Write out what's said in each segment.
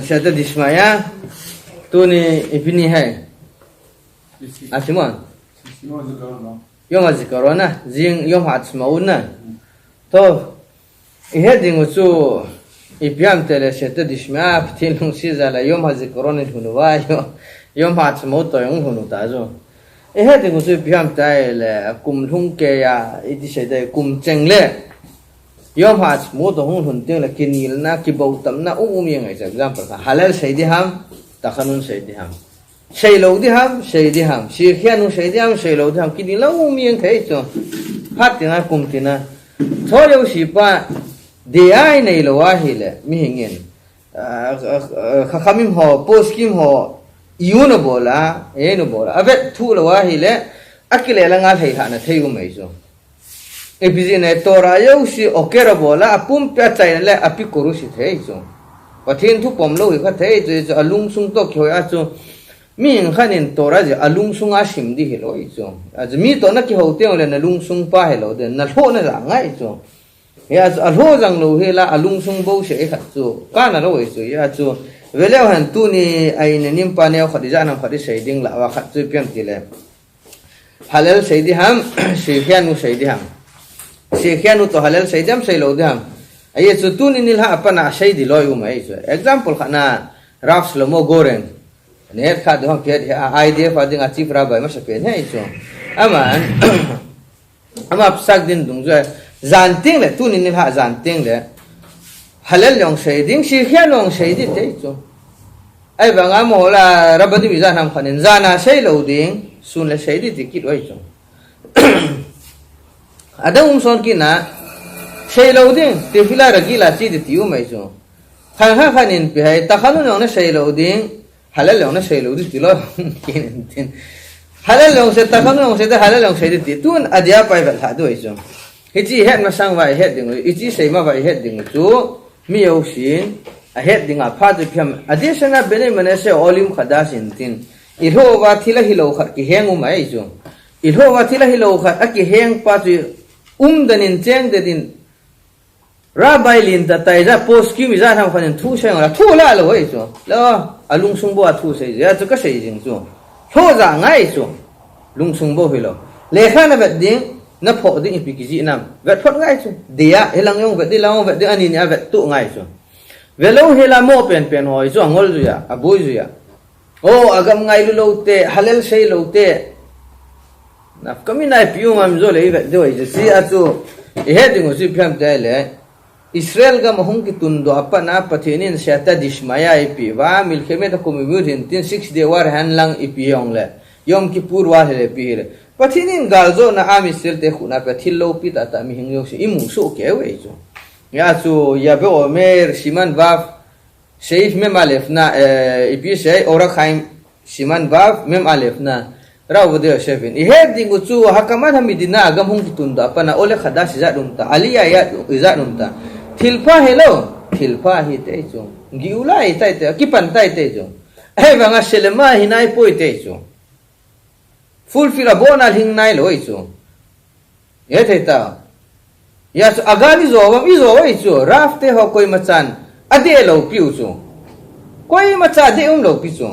Syaitan dismaya tu ni ipini hai Simon yom azkarona zing yom hatsmauna to ihe dingu chu ipiam tele syaitan dismaya ptilung si zala yom azkarona hunuwa yom hatsmau to yong hunu ta zo ihe dingu chu ipiam tele kum thung ke ya idi syaitan kum chengle yom hatsmau to hung hun ting la kinil na kibau tam na yang example halal saydiham takhanun saydiham shaylo diham shaydiham shikhianu shaydiham shaylo diham kinila yang kai cho hatina kumtina thoyo sipa de ai nei lo wa hile mi hingen khamim ho poskim ho iuno bola eno bola avet thu lo wa hile akile la nga thai thana thai mai so epizine tora yo si okera bola apum pya chai le api koru si thei so pathin thu pomlo hi kha thei je alung sung to khoi a chu mi khanin tora je alung sung a sim di helo i chu az mi to na ki ho te le na lung sung pa helo de na tho na la ngai chu ya a ho jang lo he la alung sung bo se kha chu ka na lo i chu ya chu vele han tu ni ai ne nim pa ne khadija nam khadi sei ding la wa kha chu piam ti le halal sei di ham shikhianu sei di ham shikhianu to halal saydam saylo dam aye chu tun inil ha apana saydi loy umai chu example khana raf slomo goren net kha do ke idea fa ding chief rabai ma sapen he chu aman ama psak din dung je zanting le tun inil ha zanting le halal long sayding shikhian long saydi te chu ai banga mo la rabadi bizan ham khanin zana saylo ding sun le saydi tikit oi chu ada son kina shaylo din tefila ragila chi de tiu mai so khan khanin pe hai takhanu ne shaylo din halal ne shaylo di tilo kin tin halal se takhanu se de halal se de tun adia pai ba tha do so hichi het ma sang vai het ding ichi sei ma vai het ding chu mi yo shin a het ding a pha de phiam additional bene mane se olim khada sin tin irho wa thila hilo khat ki hengu mai so irho wa thila hilo khat aki heng pa chu danin cheng de din rabai lin ta tai ra post ki mi za tham khanin thu sheng la thu la lo hei chu lo alung sung bo thu sei ya chu ka sei jing chu tho za ngai chu lung sung bo hilo le kha na vet ding na pho ding pi ki ji nam vet phot ngai chu dia helang yong vet di lang vet di ani ni vet tu ngai chu velo hela mo pen pen hoi chu angol ju ya aboi ju ya o agam ngai lu lo te halal sei lo te na kami na piu ngam zo le vet do je si a chu he ding u si pham te le Israel ga mahung ki tundo apana pathinin syata dismaya ipi wa milkheme ta kumimudin tin 6 day war han lang ipi yong le yom ki pur wa le pi le pathinin galzo na ami sel te khuna pe thillo pi ta ta mi hing yo si imu so ke we chu ya chu ya be omer siman va sheif mem alef na ipi sei ora khaim siman va mem alef na raw de shefin I he ding chu hakamat hamidina agam hung ki tundo apana ole khada si za dum ta aliya ya za dum ta thilpa hello thilpa hi te chu giula hi tai te ki pan tai te chu ai banga selema hi nai poi te chu fulfill a bonal hing nai loi chu ye te ta ya agani zo wa mi zo wai chu rafte ho koi machan ade lo piu chu koi macha de lo pi chu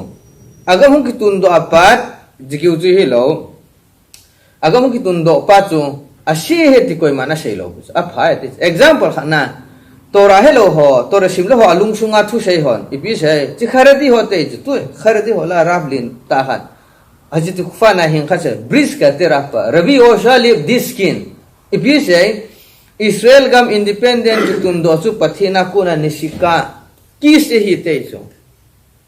agam hung ki tun do apat jikiu chu hi lo agam hung ki tun do pa chu ashi he ti koi mana sei lo a phai te example khana tora hello ho tora simlo ho alung sunga thu sei hon ipi sei chi kharadi hote tu kharadi hola rablin ta khat aji tu fana hin khase bris ka tera pa rabi o shalib this skin ipi sei Israel gam independent tun do chu pathina kuna nisika ki se hi te so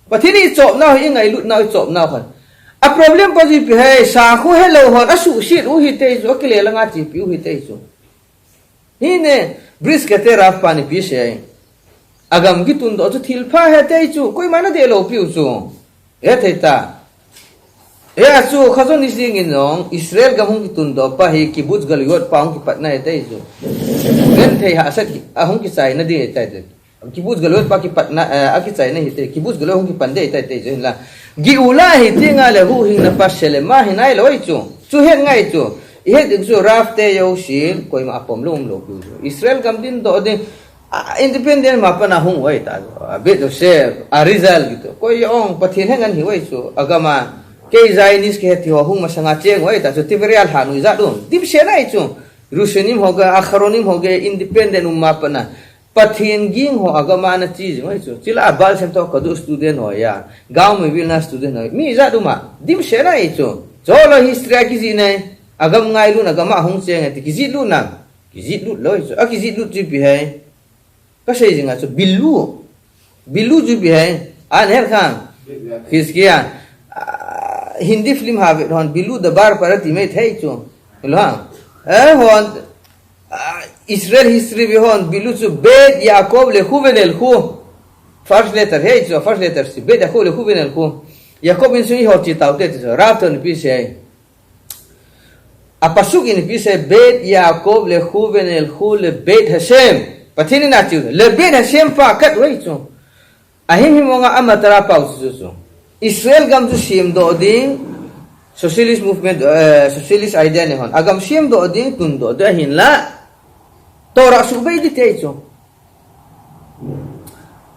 pathini chop na hi ngai lut na chop na khan a problem pa ji pi hai sa khu hello ho asu shit u hi te so kile la nga chi pi u hi te so hi ne bris ke te raf pani pi se agam gi tun do chu thilpha he te chu koi mana de lo pi chu e the ta e a chu khazo ni sing in nong Israel gam hung gi tun do pa hi kibbutz galiot pa hung ki patna he te chu ren the ha sa ki a hung ki sai na de te te kibbutz galiot pa ki patna a ki sai na hi te kibbutz galiot hung ki pande te te chu la gi ula hi te nga le hu hin na pa sele ma hi nai loi chu hen ngai chu he ding chu rafte yo shil koi ma pom lum lo pu Israel gam din do de independent ma pa na hung wai ta bit of se a result gitu ko yong pathin hengan hi wai chu agama ke zainis ke thi hung ma sanga cheng wai ta chu tiverial hanu za dum dim se nai chu rusenim hoga akharonim hoga independent ma pa na pathin ging ho agama na chi wai chu chila bal sem to kadu student ho ya gaw me vil na student ho mi za duma dim se nai chu cholo history ki ji nai agam ngai lu na agama hung cheng ti ki ji lu na ki ji lu loi chu a ki ji lu chi bi hai cái gì gì ngà cho bilu ju bi hai an her khan kiskia hindi film ha hon bilu da bar parati me thai chu lo hon Israel history bi hon bilu chu bet Yakob le khuvenel khu first letter hey chu first letter si bet Yakob le khuvenel khu Yakob in sui ho chi tau te chu rapton pi se apasuk in pi se bet Yakob le khuvenel khu le bet Hashem pathin na chu le bet Hashem pa kat wai chu ahim himonga amatara pau chu Israel gam chu sim do ding socialist movement socialist idea ne hon agam sim do ding tun do da hin la tora su bai di te chu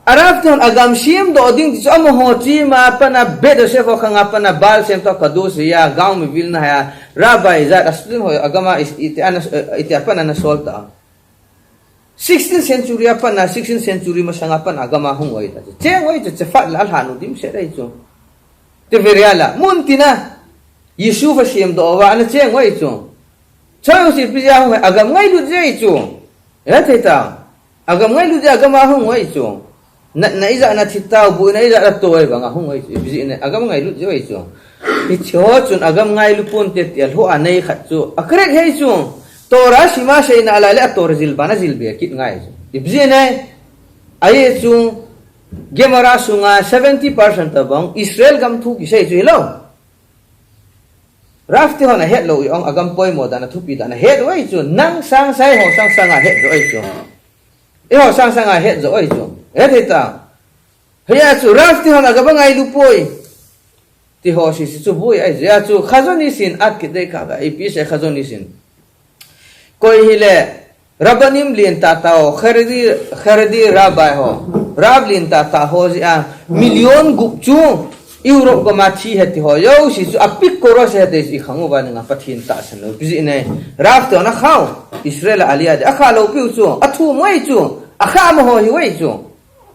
arab ton agam sim do ding chu am ho chi ma pana bet se fo khanga pana bal sem to kadus ya gaum mi vil na ya rabai za astin ho agama ite pana na solta 16th century apa na 16th century masanga pan agama hung wai ta che wai che fat la hanu dim se dai chu te veriala muntina Yusuf asiem do wa na che wai chu choyo si pija hung agam ngai lu je chu ya te ta agam ngai lu je agama hung wai chu na iza na thita bu na iza to wai banga hung wai chu biji ne agam ngai lu je wai chu ti cho chun agam ngai lu pun te tel ho anei khat chu akret hei chu Tora sima say na alala at tora zilba na zilbi kit ngay ibzi na ay chu gemara sunga 70% tabang Israel gam thu ki say chu hello rafti ho na het lo yung agam poy mo da na thupi da na het wai chu nang sang sai ho sang sang a het zo ai chu e ho sang sang a het zo ai chu et heta haya chu rafti ho na gabang ai lu poy ti ho si chu bui ai ya chu khazoni sin at ki dei ka ga ipi se khazoni sin कोई हिले रबनिम लिंता ताओ खरीदी राबाय हो राब लिंता ता हो जिया मिलियन गुपचू यूरोप को माची हेती हो यो सिसु अपिक कोरो से हेते सि खंगो बा नंगा पथिन ता सनो बिजि ने राब तो ना खाओ इस्राएल आलिया दे अखा लो पिउ अथु मोय चू अखा म हो हि वइ चू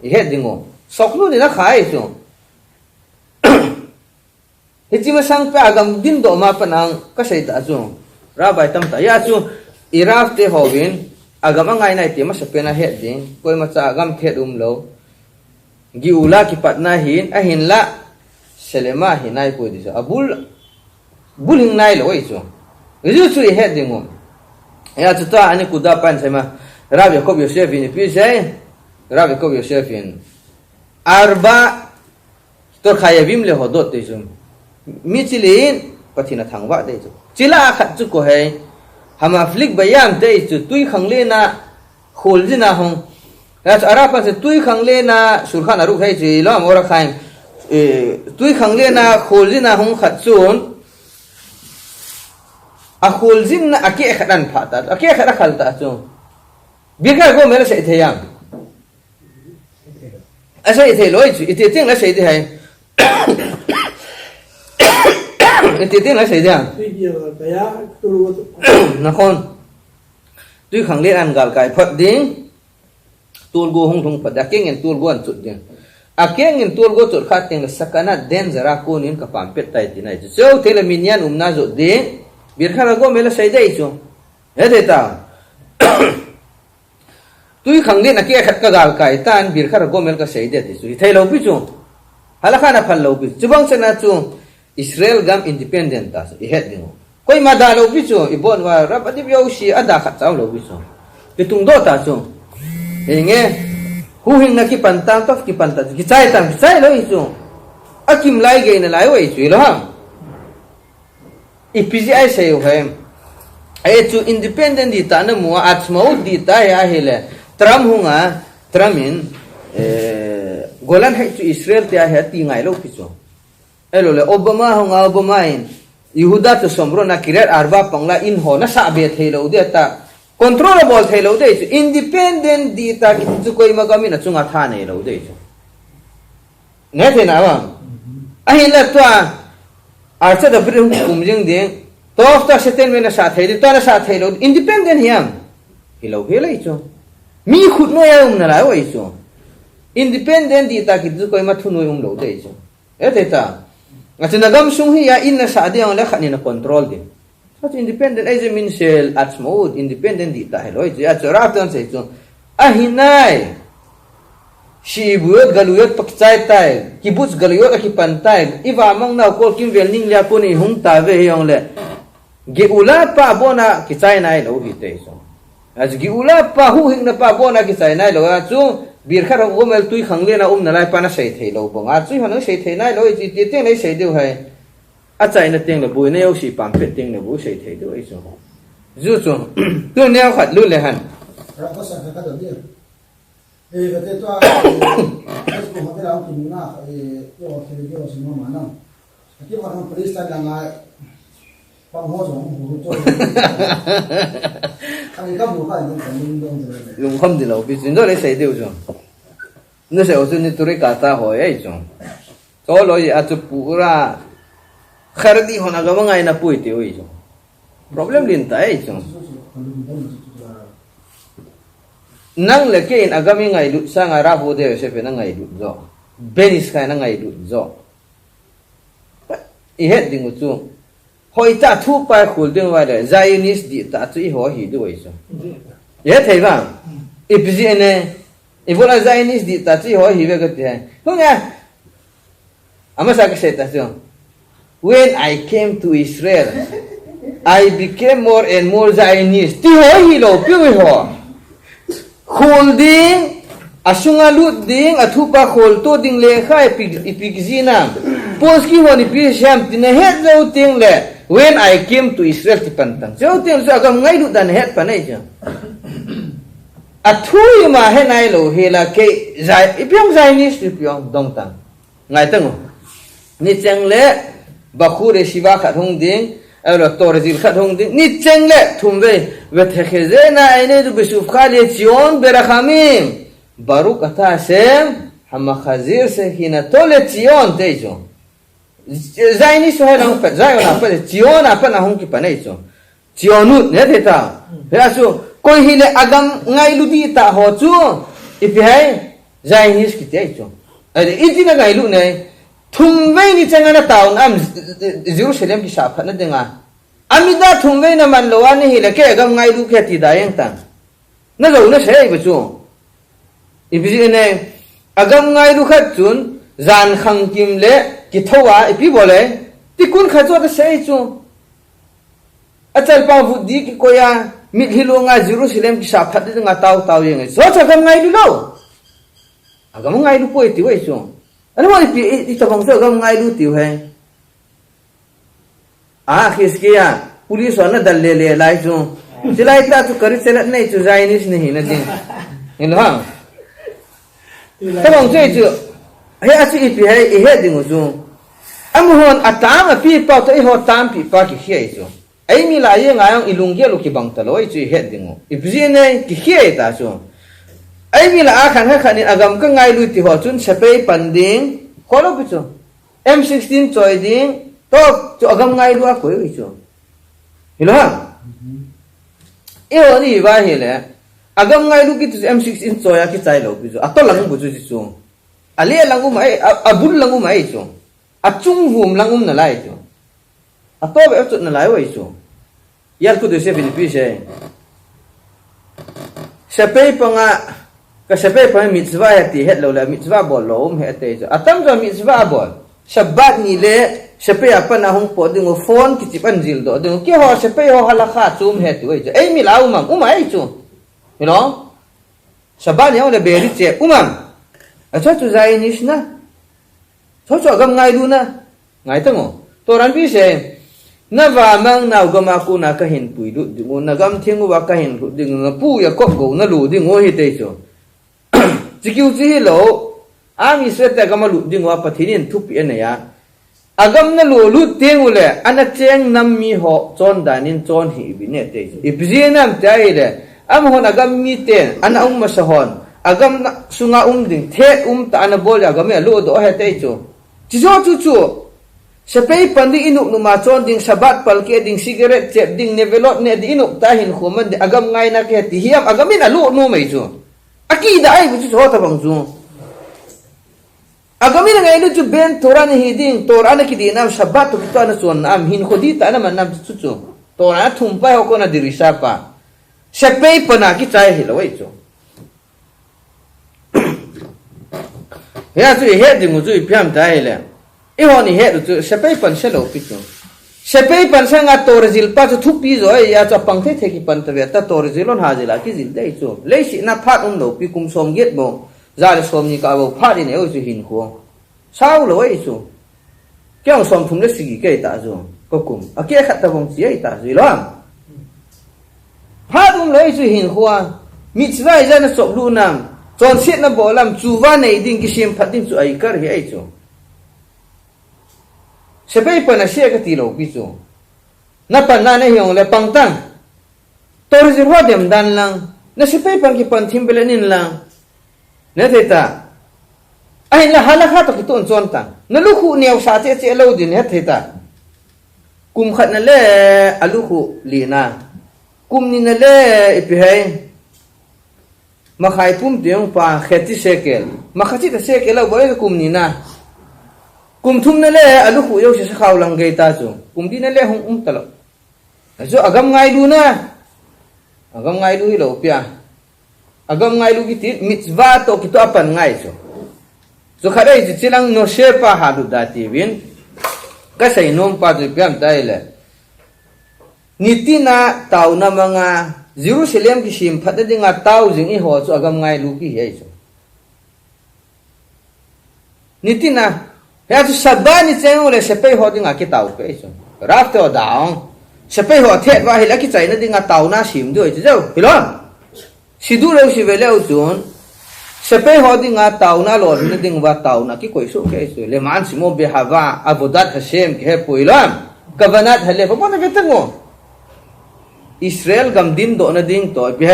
हे दिंगो सकलु नि ना खाय चू हिजि म संग पे आगम दिन दो मा पनांग कसै ता चू राबाय तम ता या चू Iraf te hovin agam angai nai te masapena het ding koi macha agam thet lo giula ki patna hin a hin la selema hinai ko dis abul buling nai lo isu isu chu het ding ya chu ta ani kuda pan sema Rav Yaakov Yosef in pi sai Rav Yaakov Yosef in arba to khayavim le hodot te zum michilin pathina thangwa de chu chila khat chu ko hai hama flik bayam te chu tui khangle na khol jina hong ya ara pa se tui khangle na surkhan aru khai chi lo mora khain tui khangle na khol jina hong khat chun a khol jin na ake khadan phata ake khada khalta chu bika go mera se the yang asa the loi chu ite ting la se de hai ite ting la se de nakon tui khang le an gal kai phat ding tul go hung thung phat da keng en tul go an chut ding a keng en tul go chut khat teng sakana den zara ko nin ka pam pet tai tinai chu thele minyan umna zo ding bir khara go mela sai dai chu he de ta tui khang le na ke khat ka gal kai tan bir khara go mel ka sai de chu thai lo pi chu halakha na phal lo pi chubang se na chu Israel gam independent ta i het ding koi ma da lo bi chu ibon wa rabadi yo shi ada khat chaw lo bi chu ti tung do ta chu enge hu hin na ki pantang tof ki panta ki chai tam chai lo i chu akim lai ge na lai wei chu lo ha ipji ai sei ho hem ai chu independent di ta na mu atmau di ta ya hele tram hunga tramin golan hai chu Israel te ha ti ngai lo pi chu elo le Obama hunga Obama in Yehuda to somro na kirat arba pangla in ho na sa be thelo de ta controllable thei lo dei chu independent di ta ki chu koi ma gami na chunga tha nei lo dei chu ne the na ba a hin la twa archa da brim kum jing ding to ta settlement na sa thei di ta na sa thei lo independent hiam hi lo he lai chu mi khut no ya na la wai chu independent di ta ki chu koi ma thu no lo dei chu e the ta nga chuna gam sung hi ya in na sa de ang la khani na control din such independent as a minsel at smooth independent di ta hello ji a chora tan se chu a hinai shi buat galuyot pakchai tai kibuts galuyot aki pantai iwa mang na ko kim vel ning lia ko ni hung ta ve yong le ge ula pa bona ki chai nai lo hi te so as ge ula pa hu hing na pa bona ki chai nai lo a chu bir kha ro mel tui khang le na na lai pa na sei thei lo bong a chu han sei thei nai lo ji ti te nei sei deu hai a chai na teng le bui ne yo si pam phet teng le bu sei thei deu ai so zu chu tu ne khat lu le han ra ko sa ka do dia e ga te to es ko ma ra ki na yo ke yo si no ma na ki ma na police ta nga pa ho so ho to anh có một cái dùng không thì lâu bị chuyển đổi lấy xây đều rồi nó sẽ ở trên những tuổi cả ta hỏi ấy rồi cho lo gì à chụp bù ra khai đi họ nào có ngày nào bùi tiêu ấy rồi problem liền tại rồi năng lực cái anh agami ngày lụt sang Arab vô đây sẽ phải năng ngày lụt rồi Venice cái năng ngày lụt rồi ý hết đi một chút hồi ta thu bài khul đừng vậy đấy Zionist đi ta chỉ hỏi gì đuổi sao vậy thấy không if gì này if là Zionist đi ta chỉ hỏi gì về cái gì không nghe ama sa cái ta sao when I came to Israel I became more and more Zionist ti hỏi gì lo piu ho khul ding asunga lut ding athu pa khul to ding le khai ipigzina poski honi pi sham tin het zo ting le when I came to Israel ti pantang so ting so agam ngai lut dan het pa nei cha athu ma he nai lo he la ke zai ipyong Zionist ipyong dong tang ngai tang ni chang le bakhure shiva khat hong ding alo torzil khat hong ding ni chang le thum ve khezena aine du bisuf khali chion berakhamim baruk ata Hashem hamakhazir sehina tole chion tejo Zionist so hai pet zai na pet chion apa na hong ki panai cho chionut ne theta ya su koi hi le agam ngai lu di ta ho chu if hai Zionist ki te cho ade itina ngai lu ne thum ve ni changana taun am Jerusalem ki sha phat na denga amida thum ve na man lo ani hi le ke agam ngai lu ke ti da yang ta na lo na sei ba chu if ji ne agam ngai lu khat chun zan khang kim le ki thowa ipi bole ti kun kha cho ta sei chu achal pa vu di ki koya mit hilunga Jerusalem ki sa phat de nga taw yeng so cha gam ngai lu lo agam ngai lu poi ti wei chu ani mo ti ta bang so gam ngai lu ti he a khiskiya police wana dal le lai chu silai ta chu kari selat nei chu Zionist nahi na ding in ha ta bang sei chu he a chi ipi he e he ding chu amuhon atam a pi pa to e ho tam pi pa ki khie chu ai mi la ye ngayang ilungge lu ki bang ta loi chu he ding ipi ne ki khie ta chu ai mi la a khan ha khan agam ka ngai lu ti ho chun chapei panding ko lo pi chu M16 choi ding to chu agam ngai lu a ko wi chu hilo ha e ho ni ba he le agam ngai lu ki tu M16 choi a ki chai lo pi chu a to lang bu chu chu ale lang mai abul lang mai chu a chung hum lang na lai chu a to be chu na lai wai chu yar ku de se Philippines se sepei panga ka sepei pa mitzvah ti het lo la mitzvah bol lo he te chu atam jo mitzvah bol shabbat ni le sepei apa na hong po ding phone ki chipan jil do ding ki ho sepei ho halakha chum he tu chu ei mi lau mam umai chu you know shabbat ni ho le beri che umam a cho chu Zionist na cho gam ngai lu na ngai tango to ran bi se na va mang nau gama ku na ka hin pui lu dingo na gam thingu wa ka hin lu dingo na pu ya ko go na lu dingo hi te cho chikiu chi lo ami se ta gama lu dingo pa thinin thu pi na ya agam na lu lu tingu le ana cheng nam mi ho chon danin chon hi bi ne te i bi nam tai le am hon agam mi ten ana masahon agam sunga ding the ta ana bol agam me lu do he te chu chi chu sepei pandi inuk numa chon ding sabat palke ding cigarette chep ding nevelot ne di inuk ta hin khoman de agam ngai na ke ti hiam agamin alu no mai chu akida ai bu chu hota bang chu agamin ngai lu chu ben toran hi ding toran ki dinam sabat tu ta na chon am hin khodi ta na man nam chu chu toran thum pa ho ko na dirisa pa sepei pana ki chai hi loi chu ya chu he ding chu pyam tai le ihoni he tu sepei pan se lo pichu sepei pan sanga torzil pa chu thupi zo ya cha pangthe the ki pan ta ta torzilon hajila ki zil dei chu leisi na phat lo pi kum som get bo za le som ni ka bo phat ni o chu hin ko sao lo ei chu kyang som thum le sigi ke ta zo ko kum a ke khat ta bong chi ei ta zui lo phat lo ei chu hin ko mi chwai za na sok lu nam chon sit na bo lam chu wa nei ding ki sim phat ding chu ai kar hi ei chu sepei pana sia ka ti lo pi chu na pan na ne hiong le pang tang tor zir ho dem dan lang na sepei pang ki pan thim belenin lang ne theta ai la hala kha to ki ton chon tang na lu khu neu sa che che lo din he theta kum khat na le alu khu li na kum ni na le ipi hai ma khai pum tiang pa kheti sekel ma khachi ta sekel lo boy kum ni na kum thum na le alu khu yo se khaw lang ge ta chu kum di na le hung talo zo agam ngai lu na agam ngai lu hi lo pia agam ngai lu ki ti mitzva to ki to apan ngai chu zo khare ji chilang no she pa ha du da ti win ka sai nom pa du piam dai le nitina taw na mga Jerusalem ki sim phat dinga taw jing i ho chu agam ngai lu ki he chu nitina ya tu sabani cheng ole sepei ho dinga ki tau pe chu rap to daung sepei ho the wa hi la ki chai na dinga tau na sim do chu zo hilon sidu lo si vele u chun sepei ho dinga tau na lo na ding wa tau na ki koi su ke su le man simo be hawa abudat hashem ke poilam kavanat hale fa bona vetango Israel gam din do na ding to bi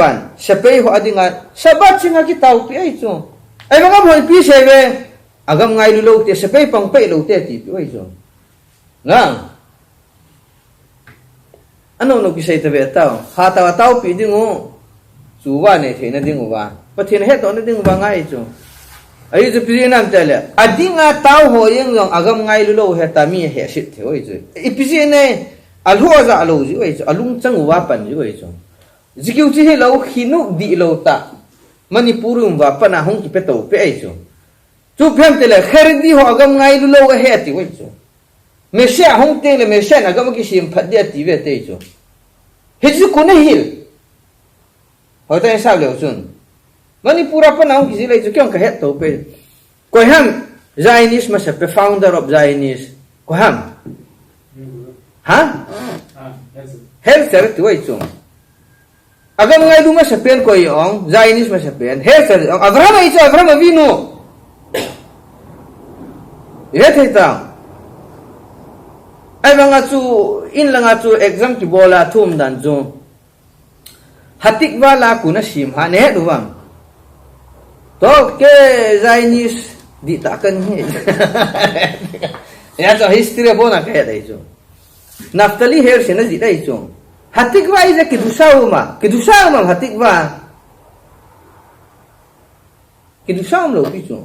ban sepei ho adinga sabat singa ki tau pi ai chu ai mga boy pi sebe agam ngai lu lo te sepei pang pe lo te ti oi zo ngang ano no ki sei te be tao ha ta tao pi dingu chu wa ne the na dingu wa pa the he to na dingu wa ngai chu ai zu pi nam te le adinga tao ho yeng yong agam ngai lu lo he ta mi he sit the oi zu i pi ne alhu za alo ji oi chu alung chang wa pan ji oi chu zikiu chi he lo khinu di lo ta Manipurum wa pana hong ki peto pe ai chu chu phem te le kherdi ho agam ngai lu lo he ti wei chu me sha hong te le me sha na agam ki sim phat dia ti ve te chu he chu ko ne hil ho ta sa le chun Manipura pana hong ki le chu kyong ka he to pe ko ham Zionist ma sa pe founder of Zionist ko ham ha Herzl tu wei chu agam ngai lu ma sa pen ko yong Zionist ma sa pen he sa Abraham ai chu Abraham Avinu ye theta ai banga chu in langa chu exam ki bola thum dan chu hatik wala kuna sim ha ne du bang to ke Zionist di ta kan he ya cho history bona ke dai chu Naftali her se na di dai chu hatikwa iza kidusauma hatikwa kidusaum lo pichu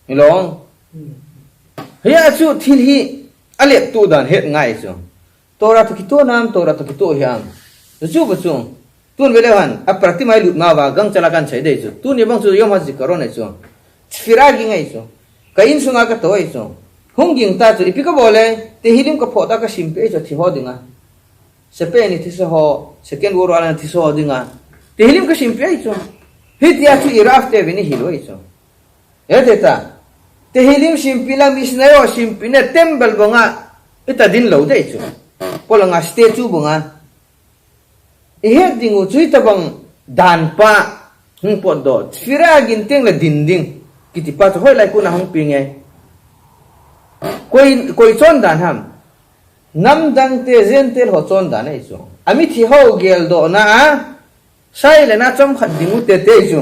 ilong ya chu thil hi ale tu dan het ngai chu tora to kito nam tora to kito hiam chu bu chu tun velewan aprati mai lut na wa gang chala kan chai dei chu tu ni bang chu yom ha ji karo ne chu firagi ngai chu kain sunga ka toi chu honging ta chu ipika bole te hilim ka phota ka simpe chu thi ho dinga sepe ni thiso ho second war ala thiso ho dinga te hilim ka simpe ai chu hit ya chu iraf te vini hilo ai chu e deta te hilim simpila misnayo simpine tembel bonga ita din lo dei chu polanga statue bonga e he dingu chu ita bang dan pa hung pod do fira gin teng la dinding kiti pa chu hoi lai ku na hung pinge koi chon dan ham nam dang te zen tel ho chon dan ai chu ami thi ho gel do na a sai le na chom khat dingu te te chu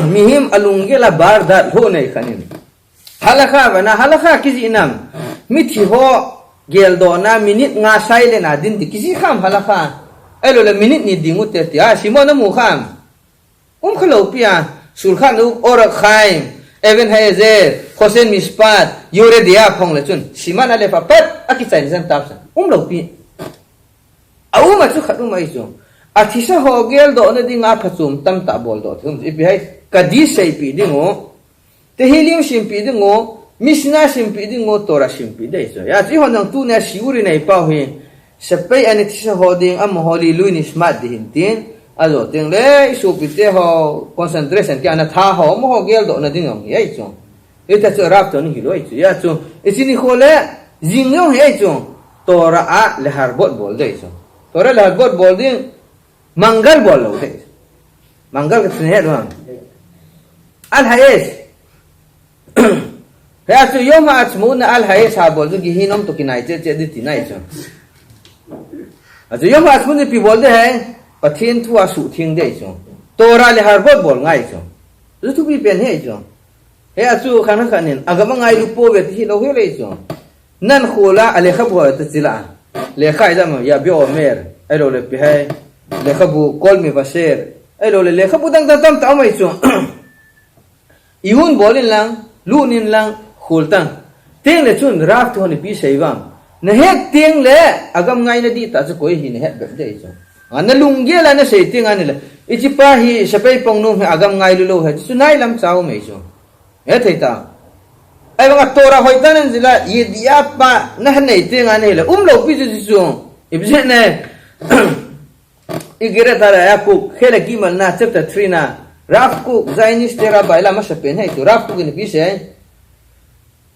mihim alung gela bar da ho nei khanin halakha bana halakha kizi nam mi thi ho gel do na minute nga sai le na din ti kizi kham halakha elo le minute ni dingu te te a simona mu kham khalo pia sulkhan u ora khaim even hazer khosen mispat yure dia phong le chun simana le pa pat akichai zan tap lo pi au ma chu khatu mai chu athisa ho gel do na dinga phachum tam ta bol do thum ipi hai kadi sei pi dingo te helium sim pi dingo misna sim pi dingo tora sim pi dei chu ya chi honang tu na siuri nei pa hi sepai ani thisa ho ding am holi luini smart di hintin azo teng le su pi te ho concentration ki ana tha ho mo ho gel do na dingong ye chu eta chu rap to ni hiloi chu ya chu isini khole jingyong he chu tora a le harbot bol dei chu tora le harbot bol ding mangal bol lo dei mangal ka tne do al hayes ya chu yom atmun al hayes ha bol du gi hinom to kinai che che di tinai chu azu yom atmun pi bol de hai pathin thua su thing dei chu tora le harbot bol ngai chu lu tu pi pen he chu he achu khana khanin agama ngai lu po ve thi lo he le chu nan khula ale khabu ta chila le khai da ma ya bi o mer ai lo le pi hai le khabu kol mi vaser ai lo le khabu dang tam ta mai chu ihun bolin lang lunin lang khul tang teng le chun raf to ni pi seiwam na he teng le agam ngai na di ta chu koi hi ne he be dei chu ana lungge la na sei teng ani le ichi pa hi sapai pongnum he agam ngai lu lo he chu nai lam chau mai chu he thei ta ai bang tora hoi tan zila ye dia pa na nei teng ani le lo pi chu chu ibje ne igere tara ya ku khele ki mal na chapter 3 na raf ku zainis tera baila ma shapen hai tu raf ku ni pi se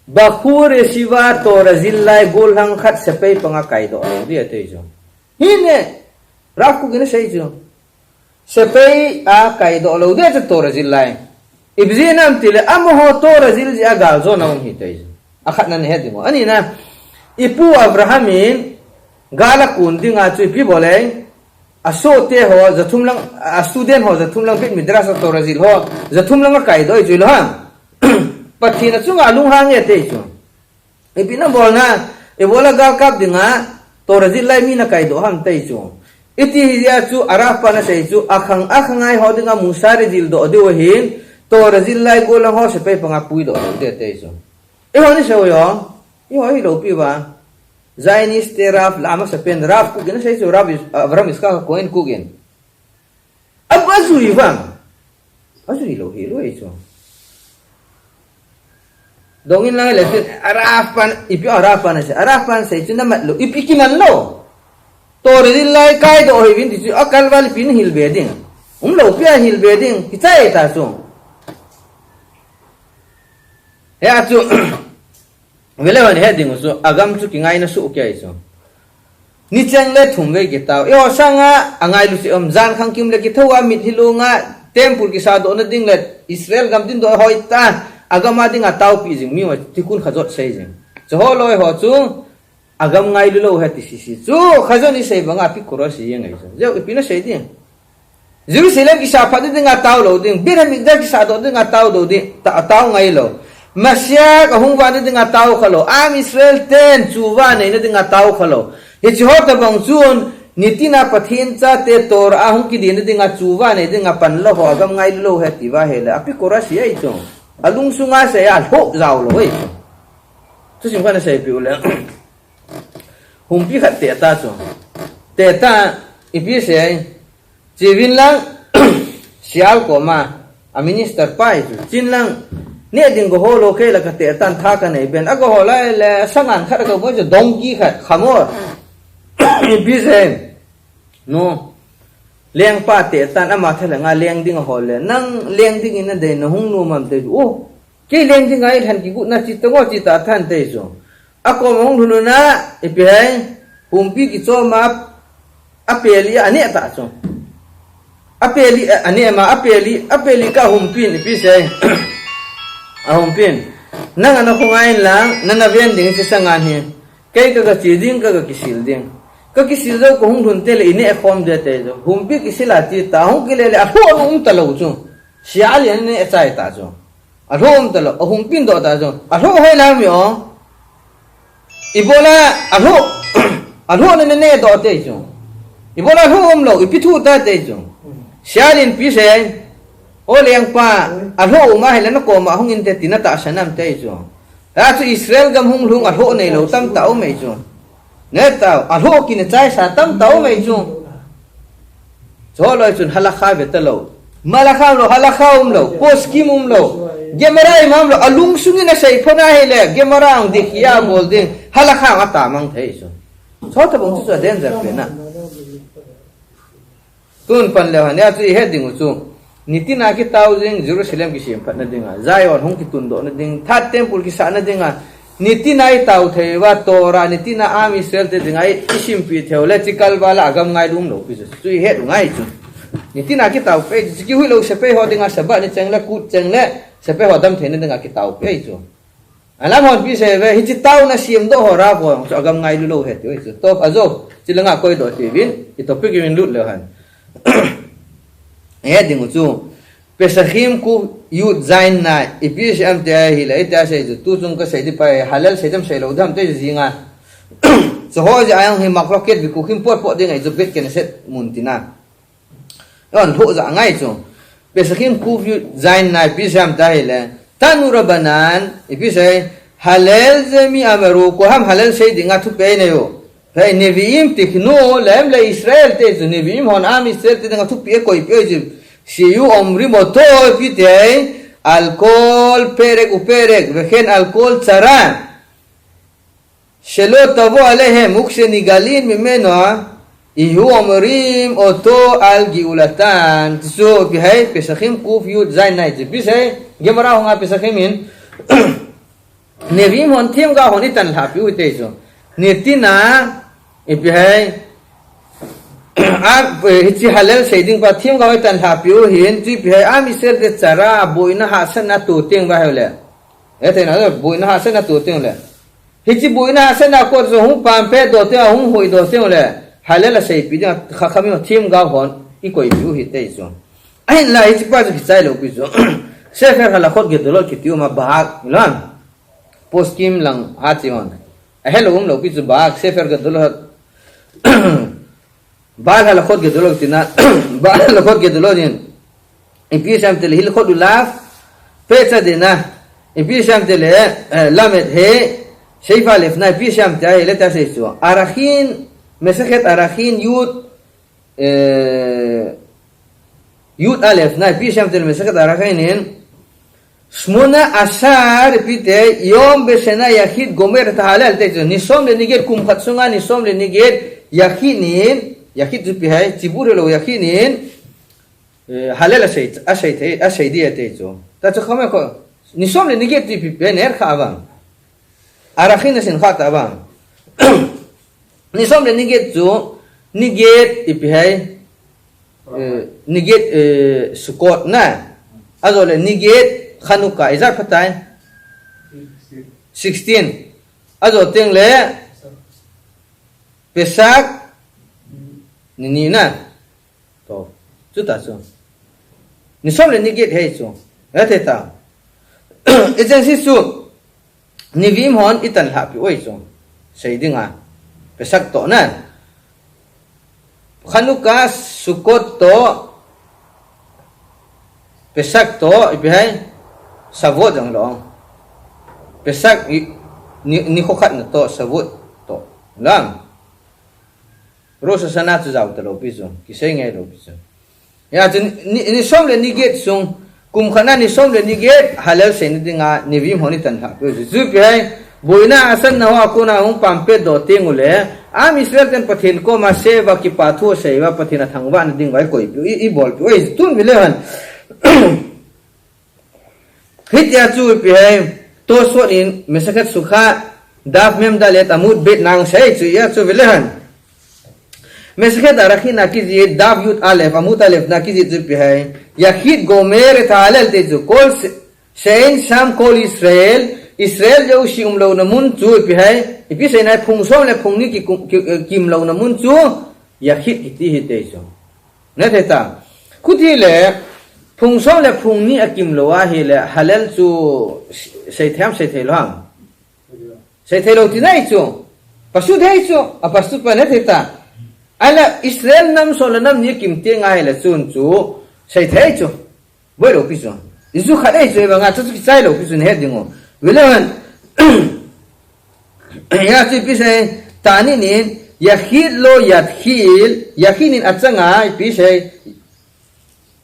bakhure siwa tora zillai golhang khat sapai panga kai do ri ate chu hine raf ku gine sei chu sapai a kai do lo de tora zillai ibzinam tile amho tora zil ji agal zo na hi tai akhat nan he dingo ani na ipu abrahamin gala kun dinga chu pi bole aso te ho zathum lang a student ho zathum lang bit madrasa tora zil ho zathum lang kai do chu lo ha pathina chu nga lung hang ye te chu ipina bol na e bola gal kap dinga tora zil lai mi na kai do ham tai chu iti hiya chu araf pa na sei chu akhangai ho dinga musari zil do de hin tora zil lai golang ho se pe panga pui do de te chu e ho ni se yo i ho hi lo pi ba zainis teraf lama se pen raf ku gina sei chu raf avram iska coin ku gen ab azuri vam azuri lo hi lo e chu dongin lang le araf pan ipi araf pan se chu na mat lo ipi ki man lo tora zil lai kai do hi vin ti akal wal pin hil beding lo pia hil beding ki chai ta chu ya chu vele wan heading so agam chu kingai na su kya iso ni chang le thum ve ge taw yo sanga angai lu si jan khang kim le ki thowa mit hilunga temple ki sa do na ding le israel gam din do hoi ta agama ding a taw pi jing mi wa tikun khajot sei jing cho ho loi ho chu agam ngai lu lo ha ti si chu khajon ni sei banga pi koro si yang ai so je pi na sei ding jerusalem ki sa pha ding a taw lo ding bir mi da ki sa do ding a taw do ding ta taw ngai lo masya ka hungwa ni dinga taw khalo am israel ten chuwa nei na dinga taw khalo hi chi hota bang chun nitina pathin cha te tor a hung ki din dinga chuwa nei dinga pan lo ho gam ngai lo he ti wa he la api kora si ai chong alung sunga se ya ho zaw lo ei chu sim kana se pi ule hum pi khat te ta chong te ta ipi se chi win lang sial ko ma a minister pai chin lang ne ding go holo ke la ka te tan tha ka nei ben ago hola le sangan kha ka mo je dongki kha khamor bi zen no leng pa te tan ama thela nga leng ding hol le nang leng ding in de no hung no mam te o ke leng ding ai than ki gu na chi to chi ta than te so ako mong dhunu na ipi hai humpi ki cho ma apeli ani ta so apeli ani ma apeli ka humpi ni pi se ahong pin nang ano kung ngayon lang na nabiyan din si sangan hi cái chỉ ding cái kisil ding cái kisil đâu cũng không thuần tele ini ekom dia te jo humpi kisilati ta hung kilele a ho talo chu sia liền ne chai ta jo a ho talo a humpin do ta jo a ho hoi lam yo ibola a ho ne do te jo ibola ho lo ipithu ta te jo sia liền pi se o leng pa a ho ma hele no ko ma hung in te tinata sanam te jo ta chu Israel gam hung lung a ho nei lo tam tao mai chu ne tao a ho ki ne chai sa tam tao mai chu cho loi chun halakha ve ta lo malakha lo halakha lo poskim lo gemara imam lo alung sungi na sei phona hele gemara ang dikhiya bol ding halakha ma ta mang thei chu cho ta bong chu danger pe na tun pan le han ya chu he ding chu nitina ki thousand Jerusalem ki sim phat na dinga Zion hong ki tun do na ding that temple ki sa na dinga nitina ai tau thewa tora nitina am Israel te dinga isim pi theole chikal bala agam ngai dum lo pi chu he du ngai chu nitina ki tau pe ki hui lo se pe ho dinga saba ni changla ku changle se pe ho dam the na dinga ki tau pe chu alam hon pi se ve hi chi tau na sim do ho ra bo chu agam ngai lu lo he chu top azo chilanga koi do ti win ki topic win lut le han e ding chu pesachim ku yud zain na ipish am te hi la ita se tu chung ka se di pa halal se dam se lo dam te zinga so ho ja ang hi makroket bi ku khim pot pot ding ai zu bet ken set muntina on tho za ngai chu pesachim ku yud zain na ipish am ta hi la tanu rabanan ipish halal zemi amaru ko ham halal se dinga thu pe ne yo Hey neviim tiknu lem le Israel te zu neviim hon am Israel te dinga thu pe koi pe ju שיהיו אומרים אותו פיתי על כל פרק ופרק וכן על כל צרה שלא תבוא עליהם וכשנגלים ממנו יהיו אומרים אותו על גאולתן זו בהי פסחים קוף י' ז' נייט זה ביסי גמרא הונגה פסחים אין נביאים הונתים גא הוניתן להפיעו את איזו נתינה בהי hichi halal seiding ba thim ga tan ha piu hin ji bhe am isel de chara boina ha san na tu teng ba hele ete na boina ha san na tu teng le hichi boina ha san na ko zo hu pam pe do te hu hoi do teng le halal sei pi da kha khami thim ga hon i koi piu hi te zo ai la hichi pa ji chai lo pi zo sefer hala khot ge dolo ki tiu ma bahag lan poskim lang ha chi on hello lo pi zo bahag sefer ge dolo بعد هلا خد جدولك تنا بعد هلا خد جدولين إبيشام تله هلا خد ولاف بيتsa دينا إبيشام تله لامد هي شايفة لفنا إبيشام تاعي لا تسيسوا أراخين مسخت أراخين يود ألف نا إبيشام تله مسخت أراخينين شمونا أشار بيته يوم بسنا يخيد غمر تحلل تيجو نسوم لنيجر كم خدسونا نسوم لنيجر يخينين يخيد بهاي تبور لو يخينين حلال أشيء دي تيجو تتخمه كو نسوم لنيجر تبي بنير خابان أراخين نسين خات أبان نسوم لنيجر جو نيجر بهاي نيجر سكوت نا أزول نيجر خانوكا إذا فتاي 16 أزول تنgle Pesak ni na to chuta chu ni som le ni get he chu ate ta agency chu ni vim hon itan happy oi chu sei dinga pesak to na khanuka sukot to pesak to ibihai savot ang lo pesak ni khokhat na to savot to lam Rosa sanatu zau talo piso kisai ngai lo piso ya ni som le ni get sung kum khana ni som le ni get halal se ni dinga ni vim honi tan ha zu pe boina asan na wa ko na hung pampe do tengule am Israel ten pathin ko ma seva ki pathu seva pathina thangwa ni ding vai koi i bol pe oi tun bile han hit ya chu pe to so in mesakat sukha daf mem dalet amud bet nang sai chu ya chu bile han مسخت أراخين ناكيزي دافيوت ألف أموت ألف ناكيزي تبهاي يخيد غومير تعالى تيجو كل شين شام كل إسرائيل Israel jau sium lo na mun chu pi hai ipi sei nai phung som le phung ni ki kim lo na mun chu ya khit ti hi te so ne the ta khuti le phung som le phung ni akim lo wa hi le halal chu sei tham sei thei lo hang sei thei lo ti nai chu pasu thei chu a pasu pa ne the ta ala Israel nam so la nam ni kim te ngai le chun chu sei thei chu voi lo pi chu isu khadai chu ba nga chu ki sai lo pi chu ne dingo Wilan ya si pisay tani nin yahid lo yathil yakinin atsanga pisay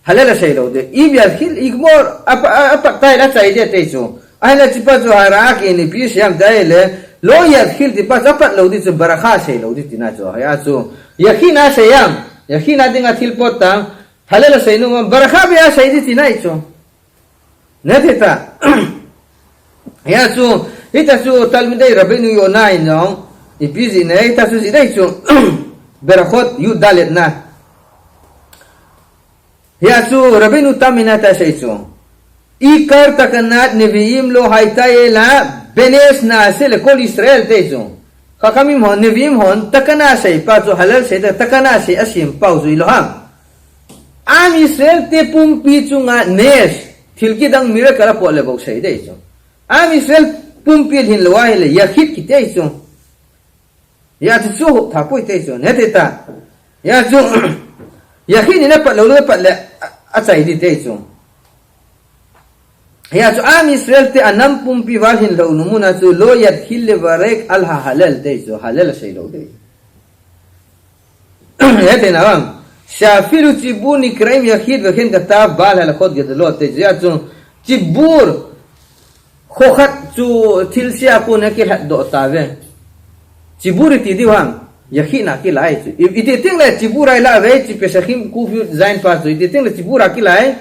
halala say lo de if yathil igmor apa tay la say de teso ala tipa zo harak in pisay dai le lo yathil tipa apat lo di barakha say lo di tina zo ya so yakina sayam yakina dinga thil potang halala say no barakha be say di tina iso nadeta ya su ita su talmidai rabinu yonai no ipizi ne ita su sidai su berakhot yud dalet na ya su rabinu tamina ta sai su ikar takanat neviim lo haitaye la benes na sel kol Israel te su kakamim hon neviim hon takana sai pa su halal sai takana sai asim pau zu iloham am Israel te pumpi chunga nes thilki dang miracle po le bok sai dei su am Israel pumpil hin lawai le yakhit ki te so ya chu tha poi te so ne te ta ya chu yakhit ni na pa lo pa le a chai di te so ya chu am Israel te anam pumpi wal hin lo numuna chu lo yakhil le barek al halal te so halal sai lo de ya te na ram shafiru tibuni kraim yakhit wa khin ka bal hal khod gedlo te ya chu tibur khokhat chu thilsia pu na ki hat do ta ve chiburi ti diwang yakhi na ki lai chu ite ting la chiburai la ve chi pesakhim ku fi zain pa chu ite ting la chibura ki lai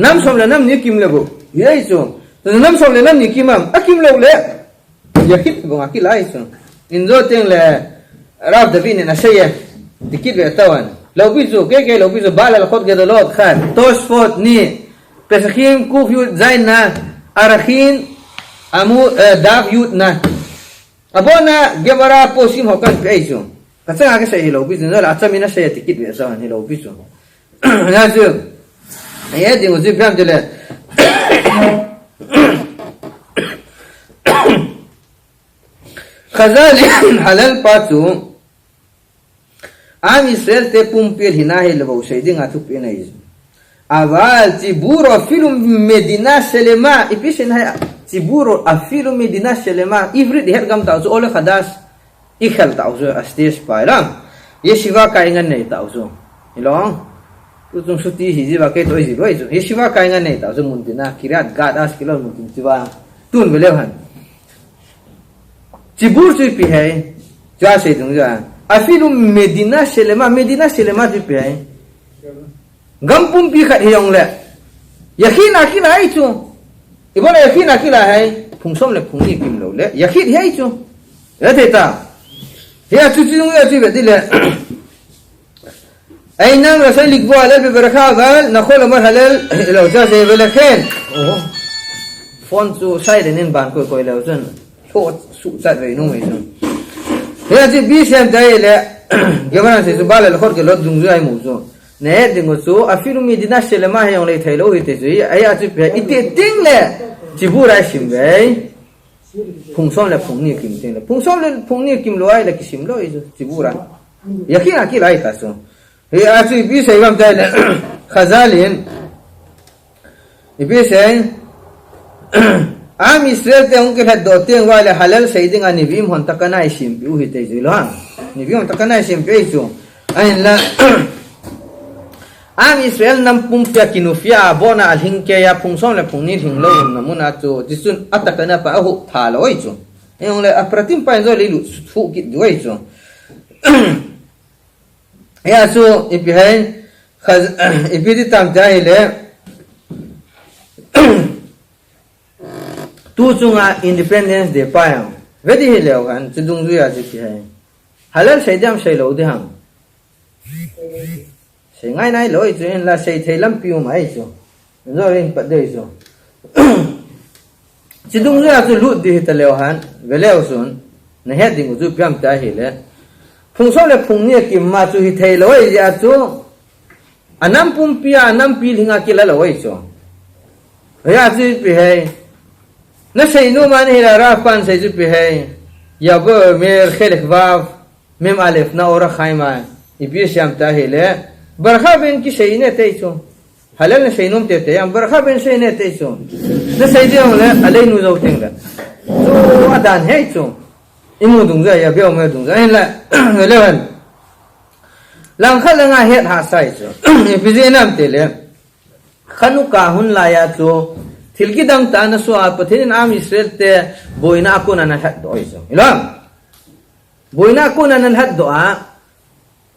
nam som la nam ni kim le bo yei chu nam som la nam ni kim am akim lo le yakhi bo ki lai chu in zo ting le rab da vin na sheye dikit ve tawan lo bi chu ke lo bi chu bal al khot ge do lot khan tosfot ni pesakhim ku fi zain na Arakhin amu dav yut na abona gemara posim hokan peiso katsa ga sai lo bizu la atsamina sai tikit be sa ni lo bizu na ju ay di uzi bam de le khazali halal patu am Israel te pumpil hinahi lo sai dinga tu penai aval tiburo filum medina selema ipisen hay tiburo afilu medina selema ivrit hergam ta zo ole khadas ikhal ta zo astes pairam yeshiva kaingan nei ta zo ilong tu tung suti hi ba ke toi roi zo yeshiva kaingan nei ta zo mundina kirat gadas kilo mundin tiwa tun belewan tibur tu pi hai ja se dung ja afilu medina selema tu pi hai gampum pi khat hiong le yakhin akila ai chu ibona yakhin akila hai phungsom le phungni kim lo le yakhit hai chu ya te ta ya chu chu ya chu be dile ai nang ra sai likbo ala be barakha gal na khol mar halal lo ja se be le khen oh phone chu sai de nin ban ko ko le chen cho su sa ve no me chu ya ji bi sem dai le gebana se su bale le khot ke lo dung ai mu chu ne dingo so afiru medina selema he onle thailo hite ji ai a chi pe ite ting le chibura sim ve phungsom le phungni kim ting le phungsom le phungni kim lo ai le kisim lo i chibura yakina ki lai ta so he a chi bi sai gam dai le khazalin ibi sai am Israel te onke hat do teng wa le halal sai ding ani bim hon takana sim bi hite ji lo ha ni bim takana sim pe so ai la am Israel nam pumpya kinufia bona alhinke ya phungsom le phungni thinglo namuna chu jisun atakana pa hu thalo oi chu eng le apratim pa zo le lu thu ki doi chu ya chu ipi hai khaz ipi di tam jai le tu chunga independence day pa ya vedi hele kan chidung ju ya ji hai halal sai jam sai lo de ham sai ngai nai loi chen la sai thei lam piu mai chu zo rin pa dei chu chỉ đúng ra chú lụt đi ta leo han về leo xuống này hết đi chú piam ta hi le phung số le phung nia kim ma chú hi thei loi ya chú anam pum pia anam pi linga kila loi chú ya chú pi hai na sei no man hi ra pan sei chú pi hai ya bo mer khelek vav mem alif na ora khaima ipi sham ta hi le barkha ben ki sei ne tei chú halal na sei nom te te am barkha ben sei ne tei chú na sei je le alai nu zo teng da chú adan hai chú imu dung ra ya biao me dung ra la le han lang kha la nga het ha sai chú ipi je nam te le khanuka hun la ya chú thilki dang ta na so a pathin am israel te boina ko na na hat do iso ilam boina ko na na hat do a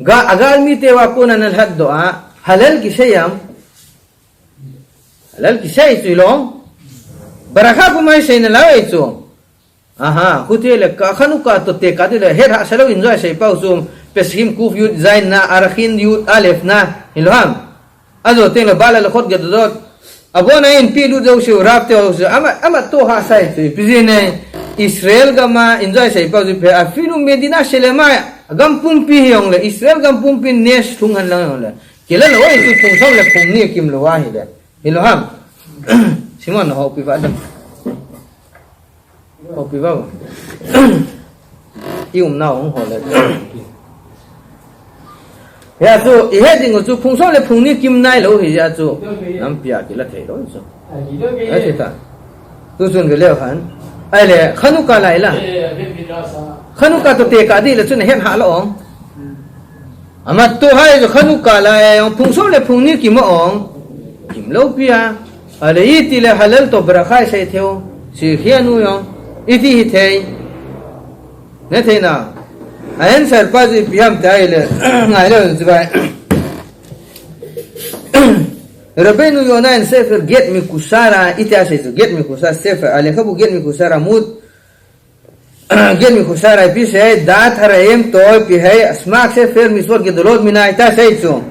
ga agal mi te wa ko na na hat do a halal ki shayam halal ki shay tu long baraka ko mai shay na lawai chu aha kutele ka khanuka to te ka de her ha salo enjoy shay pau sum pesim kuf yud zain na arakhin yud alif na ilham azo te la bala la khot ga do abona in pilu do shu rapte o ama to ha sai tu pizine israel gama enjoy sai pa ju pe afilu medina shelema gam pumpi yong le israel gam pumpi nes thungan lang le kila lo ai tu thung som le phung ni kim lo wa hi le hiloham simon ho pi va da ho pi va yum na ong ho le ya chú ý hết thì người chú phun số là phun ni kim nai lâu thì ya chú nắm bia cái là thấy đó chú ấy thì ta tôi xuân cái leo hẳn ai là Hanukkah lại là Hanukkah tôi tiệc cả đi là chú này hết hạ lo ông mà tôi hay rồi Hanukkah lại phun số là phun ni kim ông kim lâu bia ai là ít thì là halal tôi barakai sai theo sự hiền nuôi ông ít thì thấy nè thế nào anh sẽ bắt đi piam tay le ngay lên vậy Rabbeinu Yonan sefer get mi kusara ita sai get mi kusara sefer ale khabu get mi kusara mud get mi kusara pi sai da tharaem to pi hai asmak sefer miswar ke dolod mina ita sai chu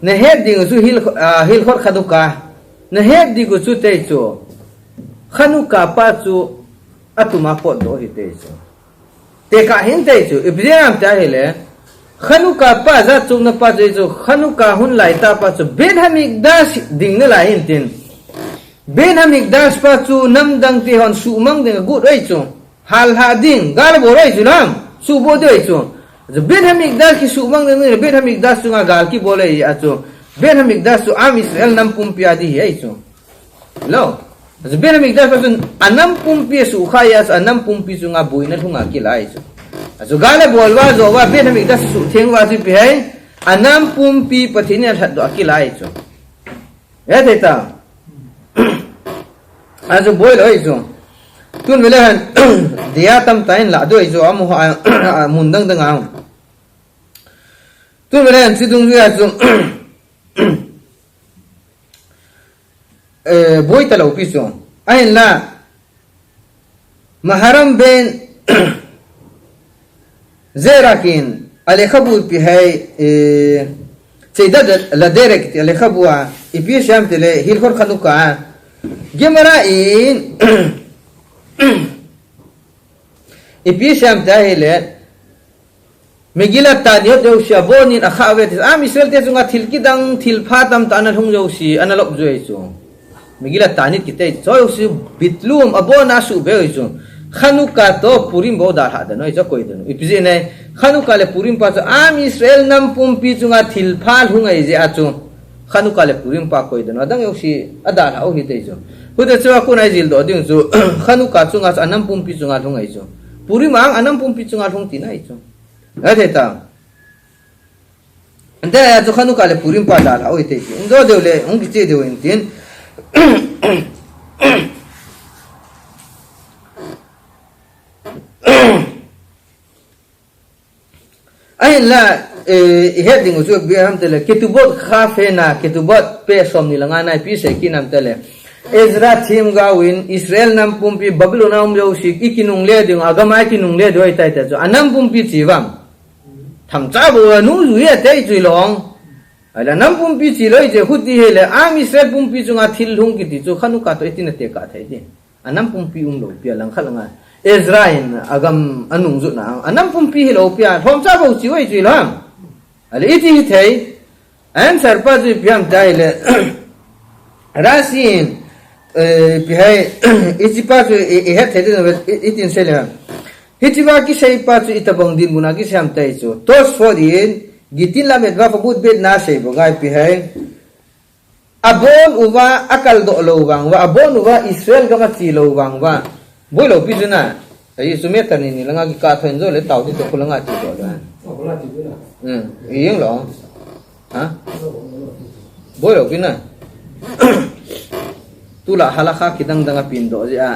ne het ding su hil khot khaduka ne het di gu chu te chu khanuka pa chu atuma pot do hi te chu te ka hin te chu ibrahim ta hele khanuka pa za chu na pa je chu khanuka hun lai ta pa chu ben hamik das ding na lai hin tin ben hamik das pa chu nam dang te hon su mang de gu rei chu hal ha ding gal bo rei chu lam su bo de chu ben hamik das ki su mang de ben hamik das chu nga gal ki bo le ya chu ben hamik das chu am israel nam pum pia di hi chu lo Zubir migdas pasun anam pumpi su khayas anam pumpi su nga buina thunga kilai su azu gale bolwa zo wa be migdas su thengwa su pi hai anam pumpi pathine thad akilai su ya theta azu boy loi su tun vele han dia tam tain la do zo amu mundang dang ang tun vele han sidung ya su boy talau piso ain la maharam ben zerakin ale khabu pi hay sayyidad la direct ale khabu ipi sham tele hil khor khanuka gemara in ipi sham tahile megila taniyot jo shabonin akhavet am israel te sunga thilki dang thilpha tam tan thung jo si analok joi chu Megila tanit kita so si bitlum abona su be isu Hanukkah to purim bo dar hada no iso koi dano ipije ne Hanukkah le purim pa am Israel nam pumpi chunga thilphal hungai je achu Hanukkah le purim pa koi dano adang yosi adar ha o hi te iso hude chwa ko nai jil do ding su Hanukkah chunga anam pumpi chunga hungai iso purim ang anam pumpi chunga hung tina iso ade ta ande achu Hanukkah le purim pa dar ha o te iso ndo de le ung ki che de wen tin ai la heading usu bi ham tele ketubot khafena ketubot pe som ni langa nai pi se kinam tele Ezra thim gawin Israel nam pumpi Babylon nam jo si ikinung le ding agama ikinung le doi tai ta jo anam pumpi chiwam tham cha bo nu ju ye tai chui long là năm pumpi chỉ lối je hút đi hele am Israel pumpi chunga thil hung ki ti chu khanuka to itin te ka thai di anam pumpi lo pia lang khalanga Ezrain agam anung zu na anam pumpi hilo pia thom cha bo chi wei chi lam ale iti thei answer pa ju piam dai le rasin bihai ichipa chu he thei de itin se le hitiba ki sei pa chu itabong din muna ki sam tai chu tos for din gitin la medwa pabut bet na sei bogai pi hai abon uwa akal do lo wang wa abon uwa Israel ga ma chi lo wang wa boi lo pi juna ai sumet tan ni langa ki ka thon zo le tau ti to khulanga chi do la yeng lo ha boi lo pi na tu la halakha kidang danga pin do ja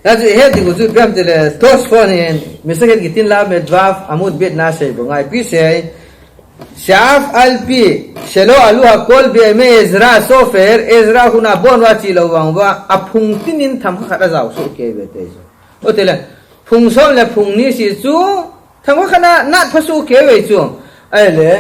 Azu hedi guzu biam tele tos fonin misaket gitin la medvaf amud bet nasay bungai pisay shaf alpi shelo alu hakol be me Ezra sofer Ezra huna bon wa chi lo wang wa aphung tinin tham khara jaw so ke be te o tele phung som le phung ni si chu tham khana nat phasu ke we chu ai le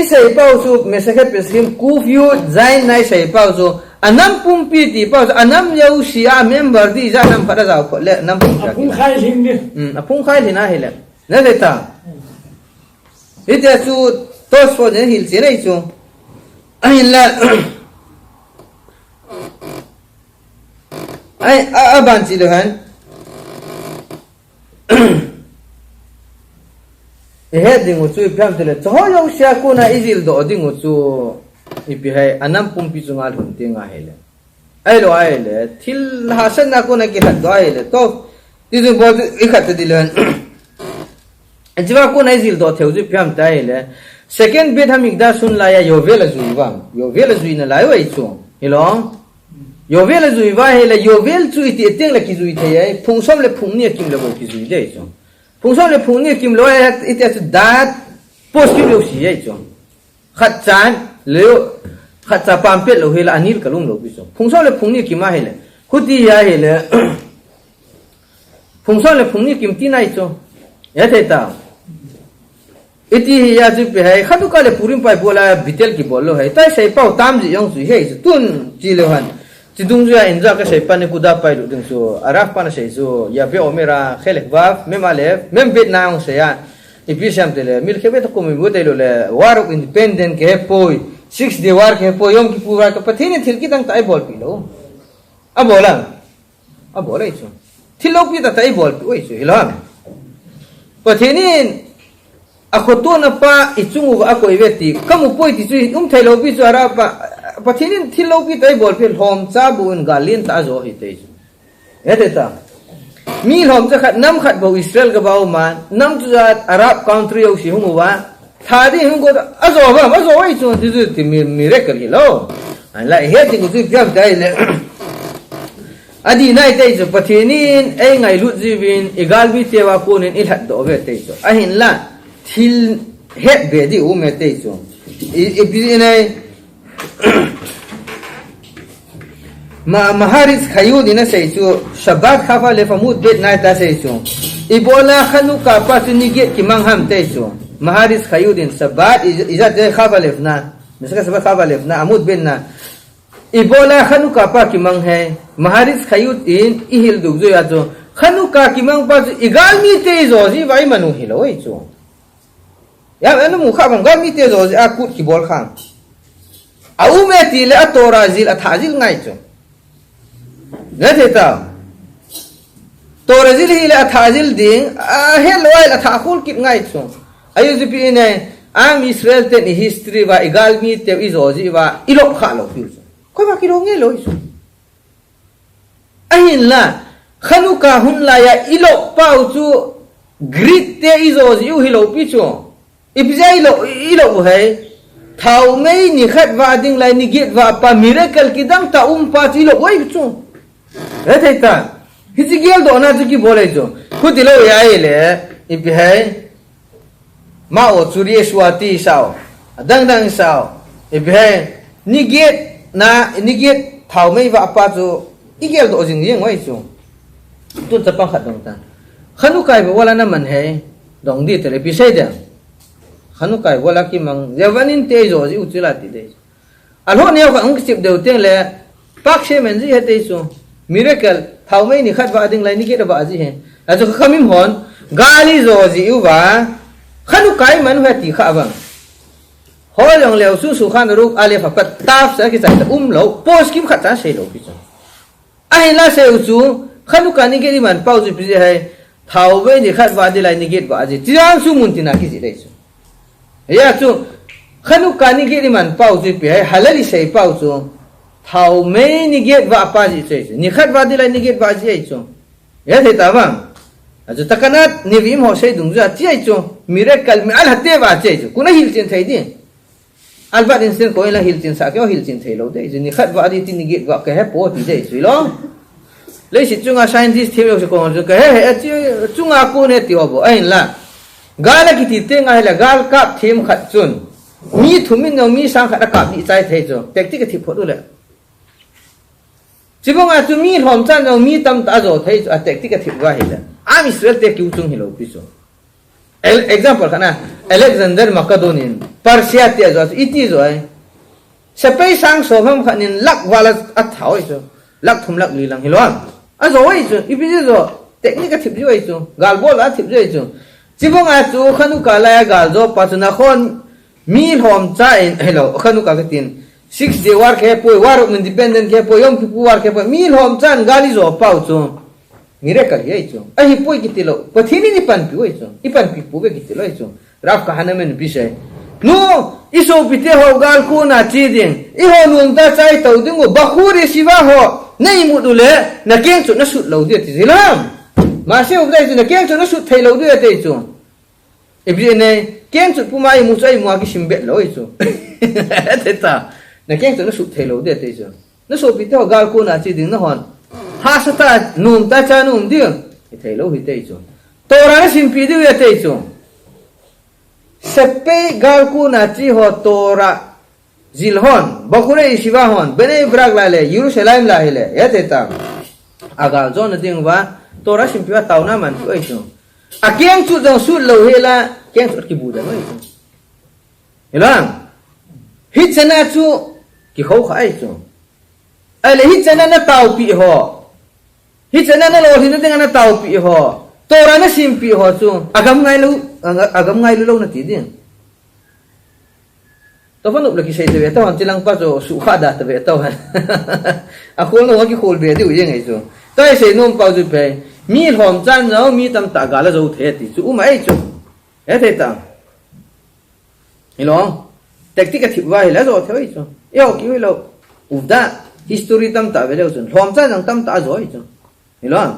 isai pau chu misaket pesim kufyu zain nai sai pau chu anam pumpi ti pa anam yau sia member di za nam phada jaw ko le nam apung khai ling ni apung khai lina hele na leta ite chu tos fo ne hil che nei chu ai la ai aban chi de han he ding chu pyam tele cho yau sia ko na izil do ding chu ipi hai anam pumpi chunga hunte nga hele ai lo ai le thil hasan na ko na ki hat do ai le to ti ju bo ikhat dilan jiwa ko na zil do theu ju pyam tai le second bit ham ikda sun la ya yovel zui na lai wai chu hello yovel zui wa hele yovel chu ti teng la ki zui the ai phung som le phung ni kim le bo ki zui dei chu phung som le phung ni kim lo ai ite chu dat post ki lo si ai chu khat chan leo khacha pampet lo hela anil kalum lo biso phungso le phungni kima hele khuti ya hele phungso le phungni kimti nai cho ya theta iti ya ju pe hai khatu ka le purim pai bola bitel ki bollo hai tai sai pau tam ji yong su he tun ji le han ji dung ju ya inja ka sai pan ku da pai lu ding so araf pan sai so ya be omera khelek wa memale mem bet na ong se ya ipisham tele mil khebe to komi bote lo le war of independent ke poi 6 day war ke poi yom ki pura ka pathini thil ki tang tai bol pi lo abola ichu thilo pi ta tai bol pi oi chu hilam pathini akhoto na pa ichungu wa ko iveti kamu poi ti chu thailo pi chu ara pa pathini thilo pi tai bol pi hom cha bun galin ta zo hi te eteta mi hom cha khat nam khat bo Israel ga baw man nam chu Arab country yo si humu wa thadi hum go azo wai chu ti miracle hi lo an la he ti ku chu pyam dai le adi nai te chu pathinin ai ngai lut jibin igal bi te wa ko nin il hat do ve te chu a hin la thil het be di u me te chu i bi nai maharis khayud ina sei chu shabat khafa le famud bet nai ta sei chu ibola khanuka pa chu ni get ki mangham te chu maharis khayud in sabat izat de khafa le na misaka sabat khafa le na amud ben na ibola khanuka pa ki mang hai maharis khayud in ihil dug zo ya chu khanuka ki mang pa chu igal mi te zo ji vai manu hi lo chu ya anu mu kha bang gal mi te zo ji akut ki bol khang au me ti le atora zil athazil ngai chu na theta torazil hi la thazil ding a heloi la thakul kit ngai chu ayu zipi ne am Israel te ni history wa igal mi te izoji wa ilok kha lo pi chu ko ba ki ro nge lo chu ahin la khanuka hun la ya ilok pau chu grit te izoji u hi lo pi chu ipjai lo ilok hai thau mei ni khat wa ding lai ni get wa pa miracle ki dang ta pa chi lo wai chu theta hizigel do na ki bole jo khudilo ya ile ipi hai ma o churi swati sao dang sao ipi hai ni get thau mei wa pa chu igel do jing yeng wai chu tu ta pa khat dong ta khanu kai ba wala na man hai dong di tele pi sei de khanu kai wala ki mang jevanin te zo ji uchila ti de alho ne ka ang sip de te le pak she men ji he te so miracle thau mai ni khat ba ding lai ni ke da ba ji he a zo khamim hon gali zo ji u ba khanu kai man he ti kha bang ho yong leo su khan ru ale fa pat taf sa ki sai lo post kim khat ta sei lo pi so ai la se u chu khanu ka ni ke di man pau ji pi hai thau mai ni khat ba di lai ni ke ba ji ti ang su mun ti na ki ji dei so ya chu khanu ka ni ke di man pau ji pi hai halali sei pau chu thau mai ni ke ba pa ji sei ni khat ba di lai ni ke ba ji ai chu ya thei ta bang ajo takanat ni vim ho sei dung ja ti ai chu miracle mi al hatte ba chei chu kuna hil chen thei di albat instant ko la hil chin sa ke hil chin thei lo de ni khat wa di tin gi wa ke he po ti de sui lo le si chunga scientist theu se ko ke he chi chunga ko ne ti obo ai la gala ki ti te nga la gal kap them khat chun mi thumin no mi sang khat kap ni chai thei cho tek ti ke thi pho du le chibonga chu mi hom chan no mi tam ta zo thei cho tek ti ke thi wa he la am israel te ki chung hi lo pi so example kana Alexander Macedonian Persia ti zo iti zo ai sapai sang so pham khanin lak wala athau so lak thum lak li lang hilom a zo ai so ipi zo technique thip jo ai so gal bol a thip jo ai so chibong a chu khanu ka la gal zo patna khon mi hom cha in hello khanu ka tin 6 day war ke poi war independent ke poi yom pu war ke poi mi hom chan gali zo pau chu miracle ye chu a hi poi kitilo pathini ni pan pi oi chu ipan pi pu be kitilo ai chu raf ka hanamen bisai no iso pite ho gal ko na chi ding I ho nun ta chai tau ding ba khuri siwa ho nei mu du le na keng chu na sut lo de ti zilam ma se u dai chu na keng chu na sut thei lo de te chu e bi ne keng chu pu mai mu chai mu a ki sim bet lo i chu te ta na keng chu na sut thei lo de te chu na so pite ho gal ko na chi ding na hon ha sa ta num ta cha num ding thei lo hi te chu to ra na sim pi de te chu sepe galku na chi ho tora zilhon bakure shiva hon bene brag la le Jerusalem la hele ya teta aga zon ding wa tora simpiwa tauna man ko iso akiang chu dong su lo hela kiang chu ki buda no iso elang hitchana chu ki ho khai chu ale hitchana na tau pi ho hitchana na lo hin ding na tau pi ho tora na simpi ho chu agam ngai lu lo na ti ding to fa no laki sei te ta han tilang pa zo su kha da te to han a khol no ki khol be de u yeng ai chu to ai sei nom pa zu pe mi hom chan no mi tam ta ga la zo the ti chu mai chu e te ta ilong tektika thi wa hi la zo the ai chu yo ki lo u da history tam ta ve lo chu hom chan nang tam ta zo ai chu ilong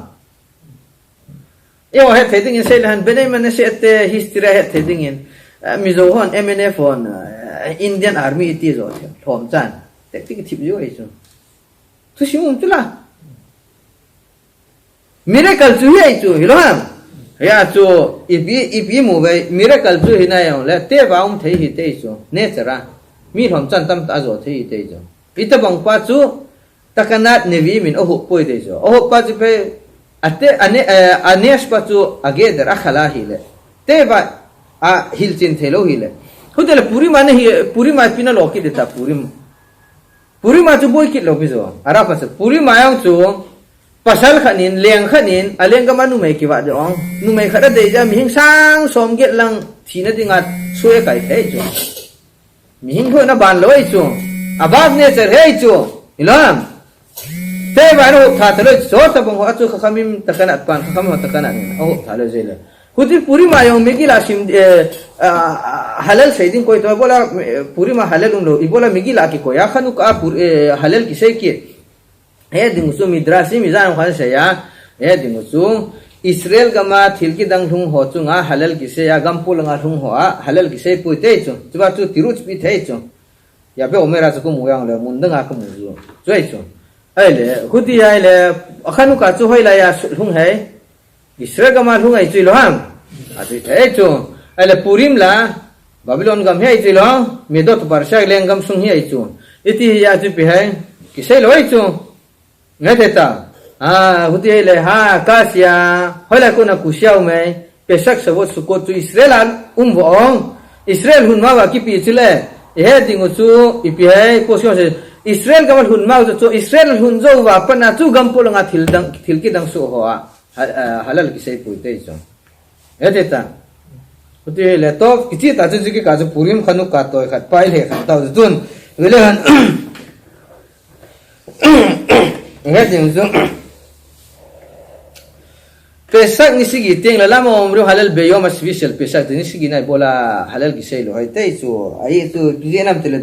yo he theding in selan bene man se at history he theding in mizo hon MNF on Indian army it is on thom chan tektik thip jo ai chu tu simum tula miracle chu ai chu hilom ya chu ipi mu bai miracle chu hinai on le te baum thei hi te chu ne chara mi thom chan tam ta zo thei te chu ita bang pa chu takanat nevi min ohu poi te chu ohu pa chu pe ate anesh pa chu ageder akhala hi le te ba a hilchin thelo hi le hudele puri ma pina loki deta puri ma chu boy kit loki zo ara pa puri ma yang chu pasal khanin leng khanin aleng ka manu mai ki wa de ong nu mai khada de ja mi hing sang som get lang thina dingat suye kai thei chu mi hing ho na ban loi chu abab ne cher hei chu ilam te ba ro tha talo so ta bong ho chu khamim takana pan kham ho takana o thalo jela Kuti puri ma yung migila sim halal saidin ko ito bola puri ma halal ulo ibola migila ki ko ya khanu ka halal ki sei ki he dingusu midrasi mizan khan se ya he dingusu Israel gama thilki dang thung ho chunga halal ki se ya gampul nga thung ho halal ki sei pu te chu chuba chu tiruch pi the chu ya be omera chu ko muyang le mundanga ko mu ju choi chu ai le kuti ai le khanu ka chu hoi la ya thung hai Israel gama thung ai chui lo ham ati thế chu ale purim la Babylon gam hei chu lo medot barsha leng gam sung hei chu iti ya chu pi hai ki sei loi chu ngai te ta huti le ha kasia hola ko na kusiao mai pesak sabo sukot tu Israel an vong Israel hun ma wa ki pi chile he ding chu ipi hai posyon se Israel kamal hun ma chu Israel hun zo wa pana chu gampol nga thil ki dang su ho halal ki sei pui te chu he ta uti le to kichi ta chu ki ka chu purim khanu ka toy khat pai le khat ta dun vele han he ding chu pesak ni sigi teng la lama umru halal be yom special pesak ni sigi nai bola halal ki sei lo hai te chu ai tu jenam tele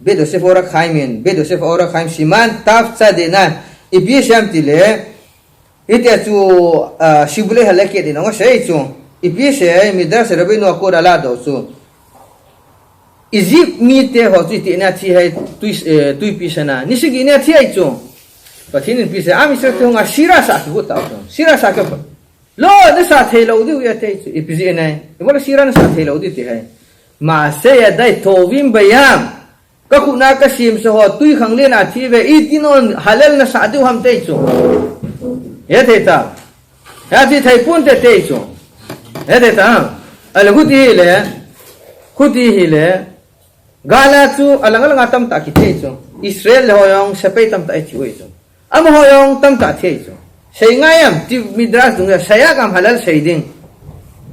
be do se fora khaimen be do se fora khaim siman taf cha de na ibi sham tile ite chu shibule halake de no sei chu ibi se midras rabi no ko ala do chu izip mi te ho chu ti na thi hai tu pi sana ni sigi na thi ai chu pathin pi se ami se tu nga sira sa ki ta sira sa ka lo na sa thei lo du ya te ipzi nai bola siran sa thei lo di te hai ma se ya dai thovim bayam ka khuna ka sim so ho tui khang le na thi ve itinon halal na sa du ham te chu ye te ta ya ti thai pun te te chu ye te ta al khudi hi le gala chu alang alang atam ta ki te chu Israel ho yong sepai tam ta chi we chu am ho yong tam ta the chu sei ngayam ti midras dung saya kam halal sei ding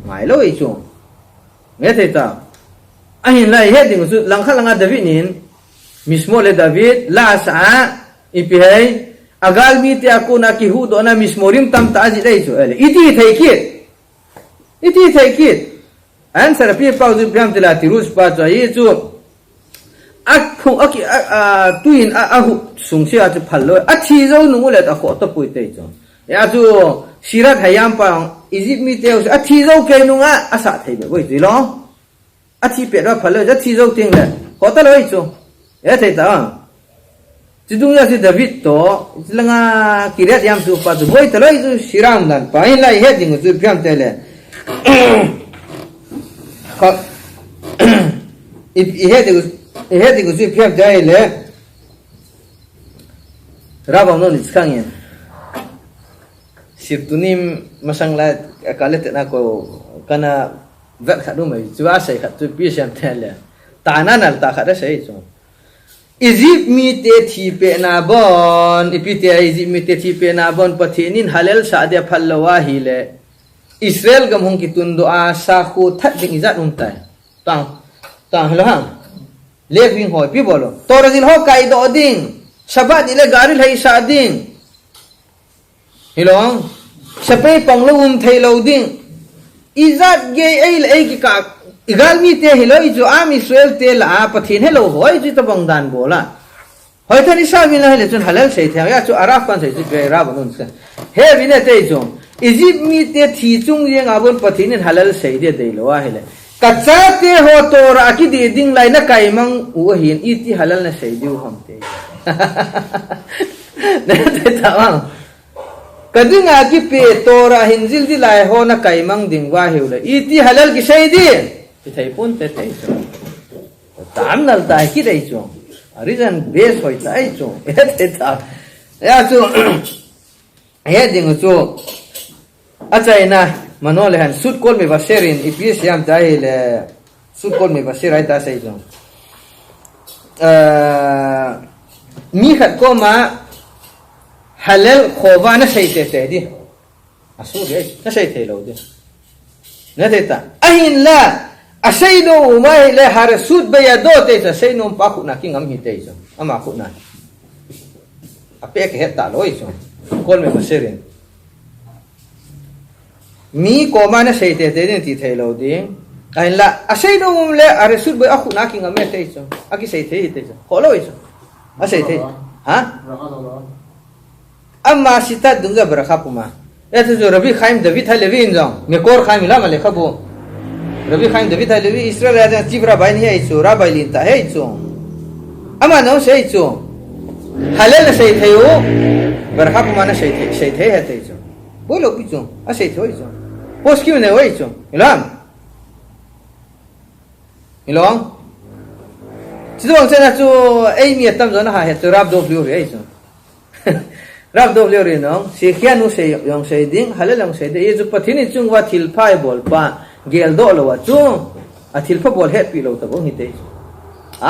ngai lo i chu me te ta ahin lai he ding chu lang kha langa david nin mismo le david la sa ipi hai agal mi te akuna ki hu do na mismorim tam ta ji dei chu ele iti thei kit answer pi pau du pyam tila tirus pa cha yi chu akhu aki tuin ahu sungsia chu phallo athi zo nu le ta kho to pui te chu ya chu sirat hayam pa Egypt mi te athi zo ke nu nga asa thei be wei lo athi pe ra phallo ja thi zo ting le ko ta loi chu ya thei ta chi dung ya si David to langa kirat yam chu pa chu wei ta loi chu siram dan pa in lai he ding chu pyam te le ko he ding chu pyam te le rabang no ni skangyen sirtunim masangla kalet na ko kana vet khadu mai chua sai khat tu pi sam thale ta na nal ta khada sai chu Egypt mi te thi pe na bon ipite Egypt mi te thi pe na bon pathinin halal sa de phallawa hi le Israel gam hong ki tundo a sa khu that ding izat tai tang hlo hang le ving hoi pi bolo torazil ho kai do ding sabat ile garil hai sa ding hilong sapai panglo thei lo ding izat ge ai ki ka igal mi te hiloi jo am Israel te la pathin hello hoi ji ta bangdan bola hoi thani sa min la hele chun halal sei thang ya chu araf kan sei ji ra banun sa he bine te jo Egypt mi te thi chung yeng abon pathin halal sei de dei lo wa hele kacha te ho to ra ki di ding lai na kai mang u hin iti halal na sei diu ham te ne te ta kadinga ki pe tora hinjil di lai ho na kai mang ding wa heule iti halal ki sei di thei pun te thei chu tam nal tai ki dei chu reason base hoi tai chu te ta ya chu he ding chu achai na manole han sut kol me vaserin ipis yam tai le sut kol me vaser ai ta sei chu mi khat ko ma halal khowa na sei te di asu de na sei te lo di na de ta ahin la asai no mai le har sud be ya do te sa sei no pa khu na ki ngam hi te so ama khu na ape ke heta loi so kol me baserin mi ko ma na sei te ni ti the lo di ahin la asai no le ar sud be akhu na ki ngam me te so aki sei te so ko loi so asai te ha amma sita dunga barakha puma eto jo Rabbi Chaim David Halevi injong ngekor Chaim la male khabu Rabbi Chaim David Halevi Israel ya tibra bain hi aichu rabai lin ta hei chu ama no sei chu halal sei theu barakha puma na sei the he te chu bolo pi chu a sei thoi chu pos ki ne wei chu ilong chu dong chen na chu ei mi tam zo na ha he chu rab do view he chu รับดูเรื่องน้องสิขียนุเสียยองเสียดิ้งฮัลโหลยองเสียดิ้งจุดปัจจุบันจุงว่าทิลพายบอลป้าเกลโดลว่าจุงทิลพายบอลเฮ็ดปีโลตะบงฮิตเตอ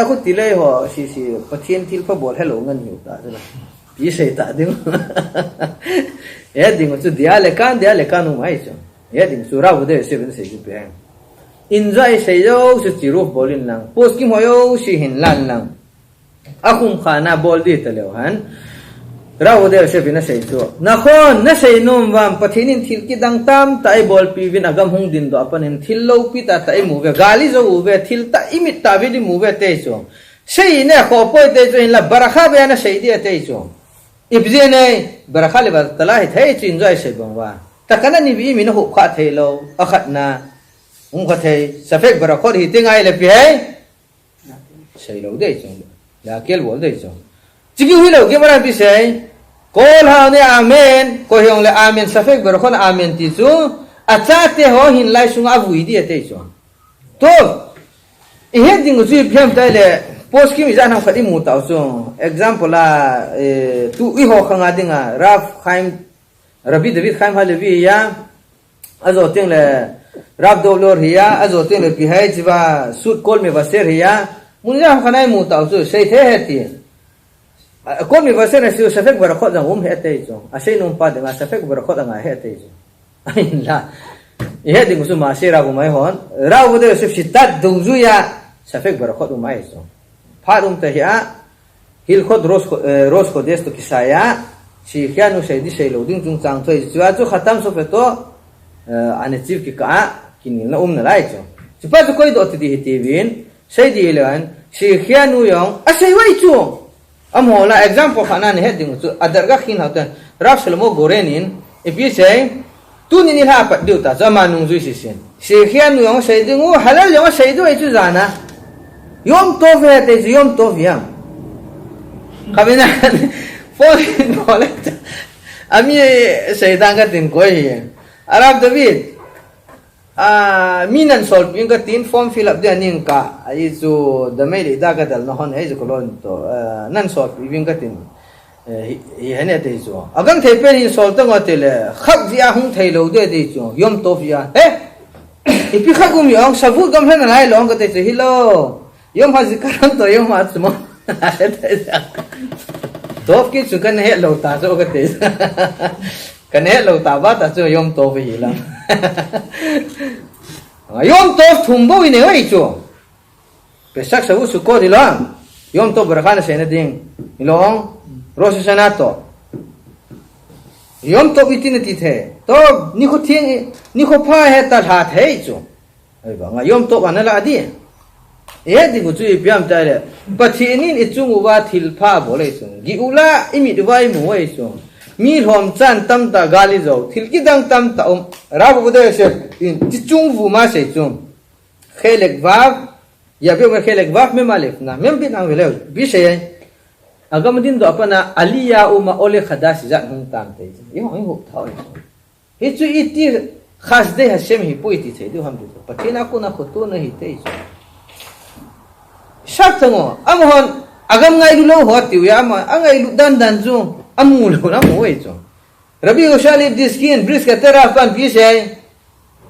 าคุณทิเลยหัวสิปัจจุบันทิลพายบอลเฮ็ดลงเงินอยู่ตาใช่ไหมพี่เสียตาดิ้งดิ้งจุดเดียร์เล็กันนุ่มไอ้จุงดิ้งสุราบุเดเสียเป็นเสียจุดเปงอินใจเสียอยู่สุดจิรูฟบอลินลังโพสกิมหัวอยู่สิหินลันลังอาคุมขานาบอลดีตะเลวหันเราเดี๋ยวเชฟินะเสียตัวนักคนน่าเสียนุ่มวันปะทินินทิลกิดังตามตายบอลปีวินอากำหงดินตัวปนินทิลโลปิตาตายมูเวกาลิโซอูเวทิลตายมิตตาวิดิมูเวเตยจงเสียเนี่ยขอป่วยเตยจงละบารักาเบียนะเสียดีเตยจงอิบเจเนี่ยบารักาลิบาตลาหิตให้จินใจเสียบังว่าแต่กันนี่วิมินหุบขาเทโลอัขัดนาขัดเทสเปกบารักาหิติงไงเลยพี่เสียโลเตยจงลาเกลบอลเตยจงจิกิวิโลเกบารักพี่เสียkol ha ne amen ko hyong le amen safek ber khon amen ti chu achate ho hin lai sung avui di ate chu to e heading chu phem tai le post ki mi jana khadi mu taw chu example la tu I ho khanga dinga raf khaim rabi david khaim halevi ya azo teng le raf do lor hiya azo teng le pi hai jiba sut kol me baser hiya mun ja khanai mu taw chu sei the he tiคนมีภาษาในสื่อสเปกบาร์โค้ดต่างเฮตเตจงอาศัยนุ่มปัดงาสเปกบาร์โค้ดต่างเฮตเตจงไอ้ละเฮติมุสมาเสียราบุไม่หอนเราบุเดสิบสิตัดดูจุยาสเปกบาร์โค้ดไม่จงพาดุมเทียฮิลโคดโรสโคเดสตุกิสายาชีขยานุเสดิเสลดิ้งจุงจังถอยจุอาจุขัดตามสุเฟโตอันนี้จีบกิกะกินละนั่นไรจงจุปัจจุบันดอติดีฮิติวินเสดีเลวันชีขยานุยองอาศัยไว้จงamhola example khana ne heading chu adarga khin hautan raf selmo gorenin if you say tu ni ha pa diuta zama nung ju sin sikhian yong sei dingu halal yong sei du chu zana yom to ve te yom to viam khabina phone nole ami sei dang ka tin koi arab david minan solve yung tin form fill up dia ning ka ai chu damai le da ka dal no hon ai chu kolon to nan solve yung tin hi hene te chu agam the pe in solve tang ate le khak dia hung thei lo de de chu yom to fia ipi khagum yong sabu gam hen lai long ka te chu hilo yom ha zikaram to yom ha chmo to ki chu kan he lo ta chu ka te kan he lo ta ba ta chu yom to fi la yom to thumbo ine wei chu pesak sabu su ko dilang yom to berkhana sene ding ilong rosanato yom to itin ti the to ni ko thieng ni ko pha he ta tha thei chu ai ba nga yom to ban la di e di gu chu piam ta le pathinin ichung wa thil pha bole chu gi ula imi dubai mu wei chu mi hom chan tam ta gali zo thil ki dang tam ta ra bu de se in ti chung vu ma se chung khelek vav ya pe me khelek vav me malef na mem bi nang vele bi se agam din do apana aliya uma ole khadas ja hung tam te yo hung hu thau hi chu iti khas de hashem hi pu iti se du ham du patina ko na khoto na hi te shat ngo amhon agam ngai lu lo ho tiu ya ma angai lu dan dan zu amul ho na mo we chu rabi ushali diskin briska tera pan pi se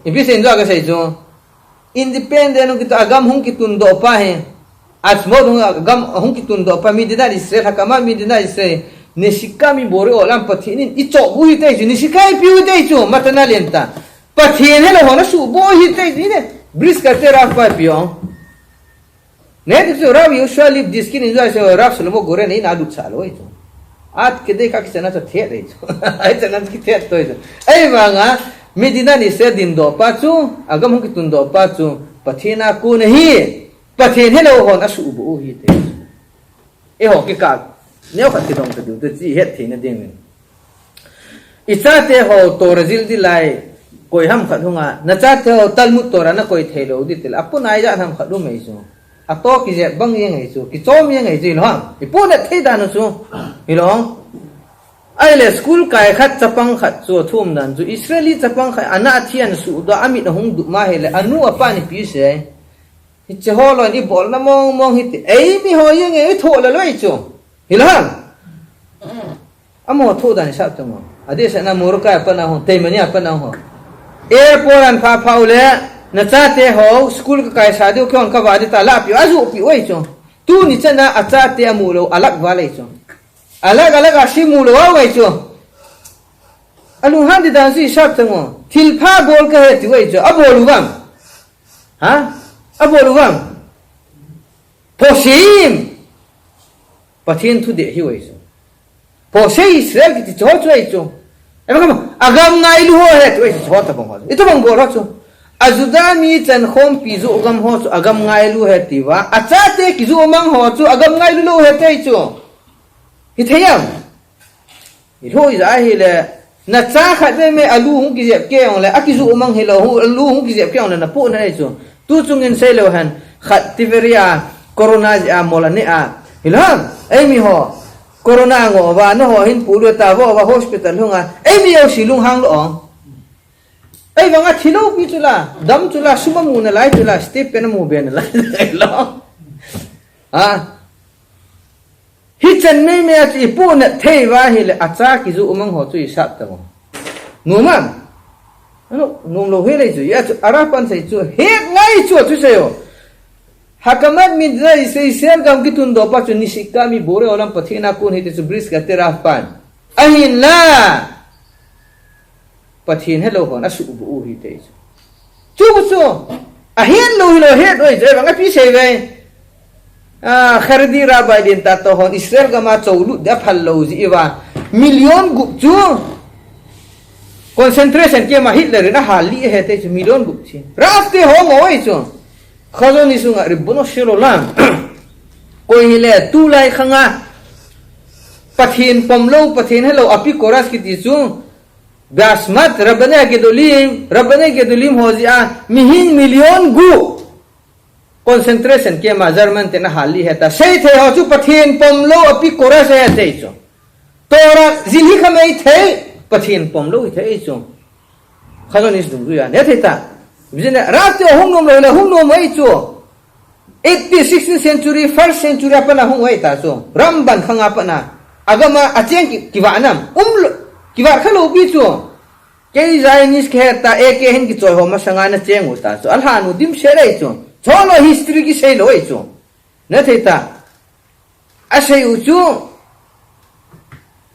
ibi se ndo aga se chu independent ng kita agam hung kitun do pa he asmod hung agam hung kitun do pa mi dina isre hakama mi dina isre nishikami bore olam pathinin icho bu hi te chu nishikai pi u te chu matana lenta pathin he lo ho na su bo hi te ni briska tera pa pi on ne tu rabi ushali diskin inja se raf slomo gore nei na du chalo chu at ke dekha kisana to the re chu ai chana ki the to ai manga medina ni se din do pa chu agam hu kitun do pa chu pathina ku nahi pathin hello hon asu bu hi te e ho ki ka ne ho ti dong te du te ji het thina ding i cha te ho to rezil di lai koi ham khat hunga na cha te ho talmud to ra na koi thelo di tel apun ai ja ham khat du mai chu ato ki je bang yang ai chu ki chom yang ai ji lo ipu na thei da no chu hilong ai le school kai khat chapang khat chu thum nan chu israeli chapang khai ana thian su do ami na hung du ma hele anu apa ni pi se hi che ho lo ni bol na mong mong hi ei mi ho yang ai tho la loi chu hilong amo thu dan sa tamo ade sa na murka pa na ho te mani pa na ho airport an pha phau le na cha te ho school ka kai sa de khon ka ba de ta la pi azu pi oi chong tu ni chana acha te amu lo alak wa le chong alak a si mu lo wa wai chong alu han de dan si sa tamo thil pha bol ka he ti wai chong abolu gam ha abolu gam posim pathin thu de hi wai chong posei Israel ki cho cho ai chong agam ngai lu ho he tu ho ta bang ho ito bang bo ra chu azuda mi chan khom pi zu agam ho chu agam ngai lu he ti wa acha te ki zu mang ho chu agam ngai lu he te chu hi theyam hi hoi za hi le na cha kha te me alu hu ki je ke ong le aki zu mang he lo hu alu hu ki je ke ong le na pu na chu tu chung in se lo han khat tiveria corona a mola ne a hilam ai mi ho corona ngo ba no ho hin pu lu ta bo ba hospital hunga ai mi yo silung hang lo ong ai wanga thilo pi chula dam chula suma mu na lai chula step pen mu ben lai lo ha hi chen me me chi pu na thei wa hi le acha ki zu umang ho chui sat ta mo nu mam no nu lo he le chu ya chu ara pan sai chu he ngai chu chu se yo hakamat min dai sei sel gam kitun do pa chu nisikka mi bore olam pathina kun hite chu bris ka te raf pan ahin la pathin hello hon asu bu u hi te chu chu ahin lo het oi je bang pi sei ve khardi ra ba din ta to hon israel gama cholu da phal lo ji wa million gup chu concentration ke ma hitler na hali he te chu million gup chi raf te ho ngoi chu khazon isunga ribono shelo lam koi hile tu lai khanga pathin pomlo pathin hello api koras ki ti chu gasmat rabbana ke dolim hozia mihin million gu concentration ke measurement na hali heta sei the ho chu pathin pomlo api koras he te chu tora zilhi khamei the pathin pomlo the chu khazon is du ya ne theta bizene ratio hungnom lo hungnom ai chu 16th century 1st century apa na hung ai ta chu ramban khanga pa na agama acheng ki wa nam kiwa khalo bi chu ke Chinese ke ta ek hen ki choi ho ma sanga na cheng uta chu al hanu dim shere chu cholo history ki sei lo ai chu na theta a sei u chu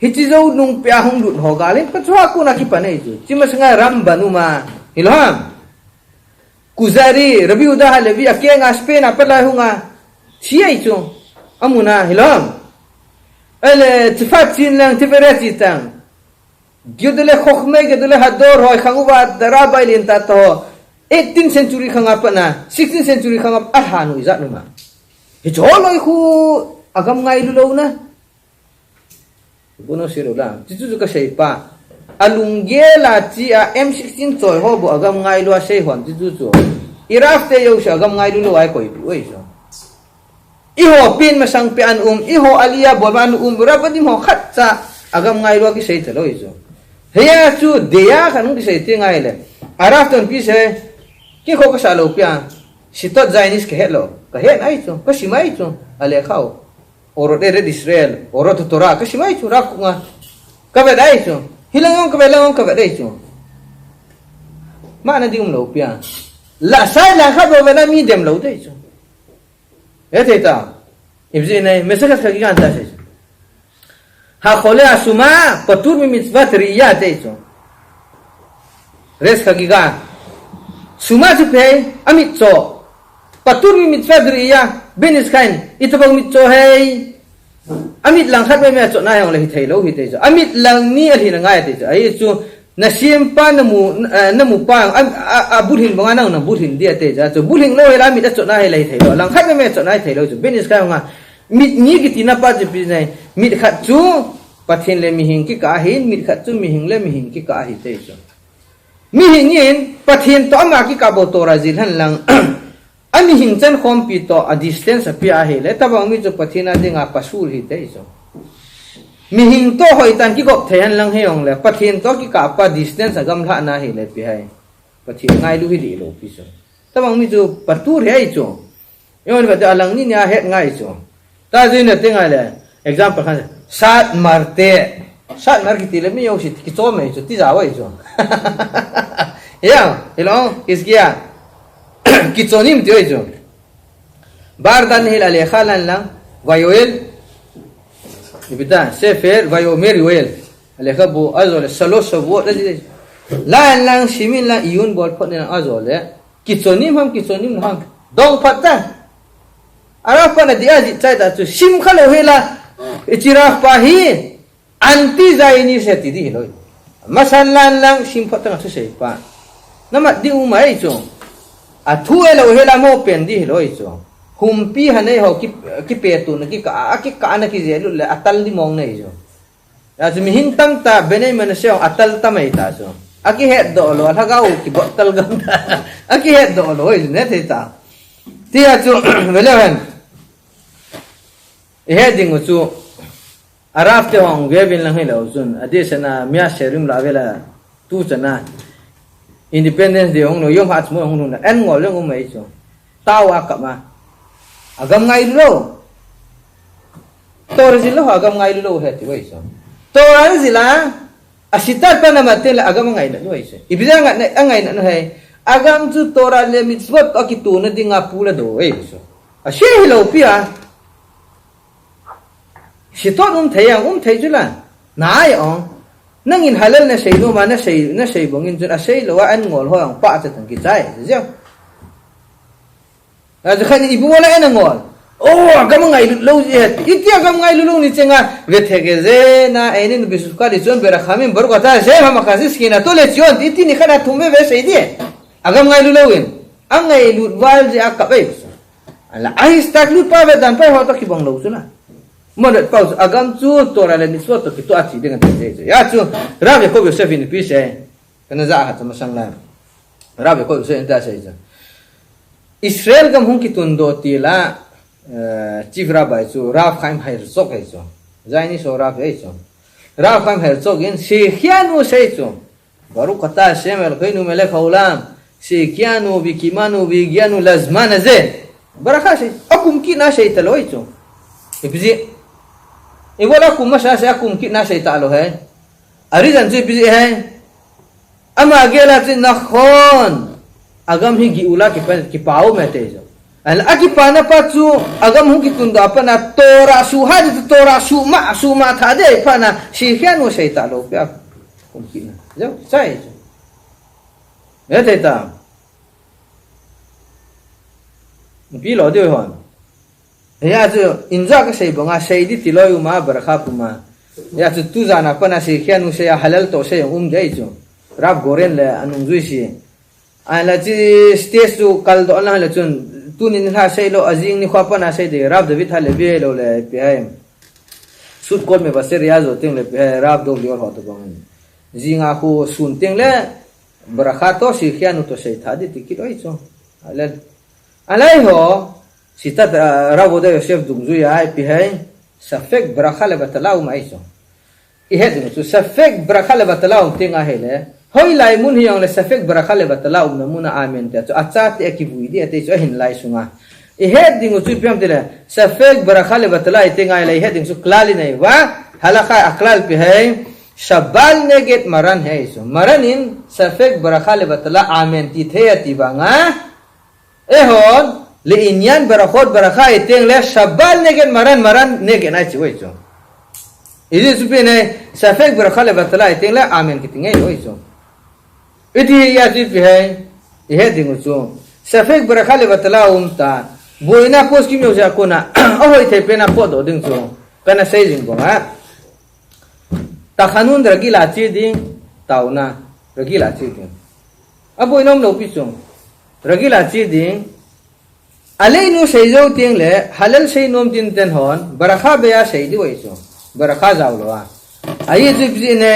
hichi zo nung pya hung lut ho ga le pa chwa ku na ki pa nei chu chima sanga ram banuma ilham kuzari rabi udah lebi akenga spain apala hunga thiai chu amuna hilom ele tfatin lang tiverati tang gyudle khokhme gyudle hador hoy khanguba darabai lin ta to 18th century khanga pa na 16th century khanga ahanu izat numa he joloi khu agam ngai lu lo na bono siro la jitu ka sei pa alungge la chi a M16 choi ho bo agam ngai lu a sei hon jitu chu iraf te yo sha agam ngai lu ai koi pi oi so iho pin masang pe an iho alia boban rabadim ho khat cha agam ngai lu ki sei thalo iso heya chu deya khan ki sei te ngai le araf ton pi se ki kho ka sa lo pya sitot Chinese ke hello ka he nai chu ka simai chu ale khao oro de Israel oro to tora ka simai chu ra ku nga ka be dai chu hilang ka be dai chu ma na ding lo pya la sai la kha bo na mi dem lo dai chu eteta ibzi nei mesaka ka gi anta se ha khole asuma patur mi mitzvat riya dai chu res ka gi ga suma chu pe amit cho patur mi mitzvat riya benis kain itabang mit cho hei amit lang khat me cho na yang le thei lo hi te chu amit lang ni a hin ngai te chu ai chu na sim pa na mu pa a buhin banga na buhin dia te ja chu buhin lo la mi da cho na he le thei lo lang khat me cho na thei lo chu benis ka nga mit ni ki tina pa je pi nai mit khat chu pathin le mi hing ki ka hin mit khat chu mi hing le mi hing ki ka hi te chu mi hing in pathin to ma ki ka bo to ra jil han lang ami hing chen khom pi to a distance a pi a he le tabang mi chu pathina dinga pasul hi te chu mi hing to hoi tan ki gop thean lang he ong le pathin to ki ka pa distance agam tha na he le pi hai pathin ngai lu hi li lo pi chu tabang mi chu patur he chu yon ba da lang ni nya he ngai chu ta jin ne te ngai le example khan sat marte sát mar kiti le mi yo si ki cho mai cho ti za wai cho ya hello kis kia ki cho nim ti wai cho bardan hil ale khalan lang vayoel ibita sefer vayomer yoel ale khabu azol salo sabo la lang simin la iun bol phot ne azol le ki cho nim ham dong phat ta ara pa na dia ji chai ta chu sim khalo hela ichira pa hi anti zaini se ti di loi masalan lang sim phat ta chu sei pa nama di umai chu a thu elo hela mo pen di loi chu humpi hanai ho ki pe tu na ki ka na ki je lu le atal di mong nei chu ya chu mi hin tam ta benai man se atal ta mai ta chu aki het do lo thagau ki bottal gam ta aki het do lo is ne te ta ti a chu veleven he ding chu araf te hong ge bin lang helo chun adesana mya sherim la vela tu chana independence de hong no yom hat mo hong no en ngol le ngom mai chu tawa ka ma agam ngai lo tor zilo agam ngai lo he ti wai so tor zila asitat pa na matel agam ngai na wai so ibida nga ngai na he agam chu tora le mitzvot akitu na dinga pula do wai so ashi hilo pia si tot thayang thayjula nai ong nangin halal na sei no ma na sei bongin jun a sei lo an ngol ho ang pa cha tang ki chai je a je khani ibu wala en ngol oh agam ngai lo je iti agam ngai lu ni chenga ve thege je na enin bisu ka ri jon bera khamin bar ko ta je ma khazis kina to le jon iti ni khana thume ve sei die agam ngai lu lowin ang ngai lu wal je akabe ala ai stak lu pa ve dan pa ho to ki bong lo chuna modet pause agam chu tora le ni so to ki to achi dengan te ya chu rabe ko be se vin pi se kana za ha tama sang la rabe ko se enta se ja Israel gam hung ki tun do ti la chief rabbi chu Rav Chaim Herzog hai chu zaini so Rav hai chu Rav Chaim Herzog in se khianu se chu baru kata shemel kainu mele khaulam se khianu bi kimanu bi gyanu lazman ze baraka se akum ki na se taloi chu ibzi iwala kuma sa akum ki na se talo hai ari jan je ibzi hai ama gela tin nakhon agam hi gi ula ki pau me te jo al aki pana pa chu agam hu ki tunda pana tora su ha ji tora su ma tha de pana si khian wo sei ta lo pya kum ki na jo sai jo me te ta bi lo de hon ya chu inja ka sei bonga sei di ti lo yu ma barakha puma ya chu tu jana pana si khian wo sei halal to sei dei jo rab goren le anung zui si ala ji stage tu kal do la chun tunin ha sei lo azing ni khapa na sei de rab david ha le be lo le pm sut ko me baser ya zo ting le rab do lior ho to bang jinga khu sun ting le barakha to si khianu to sei tha di ti ki roi cho alai ho sitat rabo de chef dung zu ya pi hai safek barakha le batalau mai cho I had to safek barakha le batalau ting a hele hoi lai mun hiang le safek barakha le batala na muna amen te acha te ki buidi ate cho hin lai sunga I had ding chu piam te le safek barakha le batala te ngai lai heading su klali nei wa halakha aklal pe hai shabal neget maran hai so maranin safek barakha le batala amen ti the ati banga ehon le inyan barakhot barakha iteng le shabal neget maran neget na chi wei cho Ini supene safek barakha le batala iteng le amen ki tingai wei cho Iti ya ti fi hai ihe dingu chu safek barakha le batala ta boina pos ki myo ja kona ahoi the pena po do ding chu kana sei jing ko ha ta khanun ragila chi ding tauna ragila chi ding abo inom lo pi chu ragila chi ding alei nu sei jo ting le halal sei nom tin ten hon barakha be ya sei di wei chu barakha jaw lo a ai ji bi ne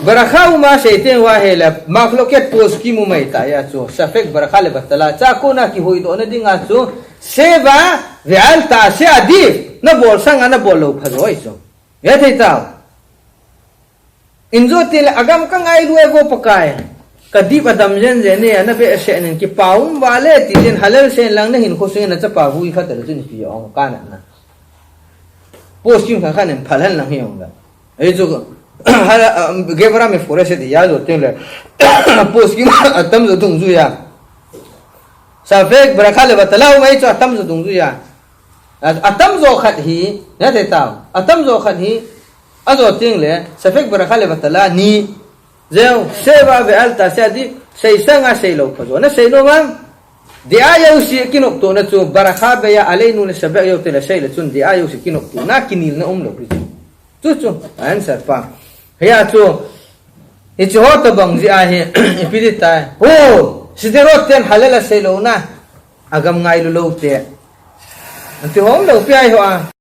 barakha ma shaitan wa hela makhlukat pos ki mu mai ta ya chu safek barakha le batala cha ko na ki hoi do na dinga chu seba real ta se adif na bol sang ana bolo phajoi chu ya thei ta injo til agam ka ngai lu ego pakai kadi padam jen je ne ana be se nen ki paum wale ti jen halal se lang na hin kho se na cha pa hui kha ta chu ni pi ong ka na pos ki kha kha nen phalan lang hi ong da ấy chỗ cái vào mình phổ sẽ thì giá rồi tiếng là post kim tâm rồi tung duy à sao phép bữa khai là bắt đầu mấy chỗ tâm rồi tung duy à tâm rồi khát hi nhớ thế tao tâm rồi khát hi rồi tiếng là sao phép bữa khai là bắt đầu ni gieo seva về alta sẽ đi xây sang à xây lâu rồi nó xây lâu mà dia ayu si kinok tu na tu barakha be ya alainu le sabak yo te la shay le tun dia ayu si kinok tu na kinil na lo tu answer pa ya tu itu hot bang ji a he ipidita oh siderot ten halala shay lo na agam ngai lo te anti hom lo pi ai ho a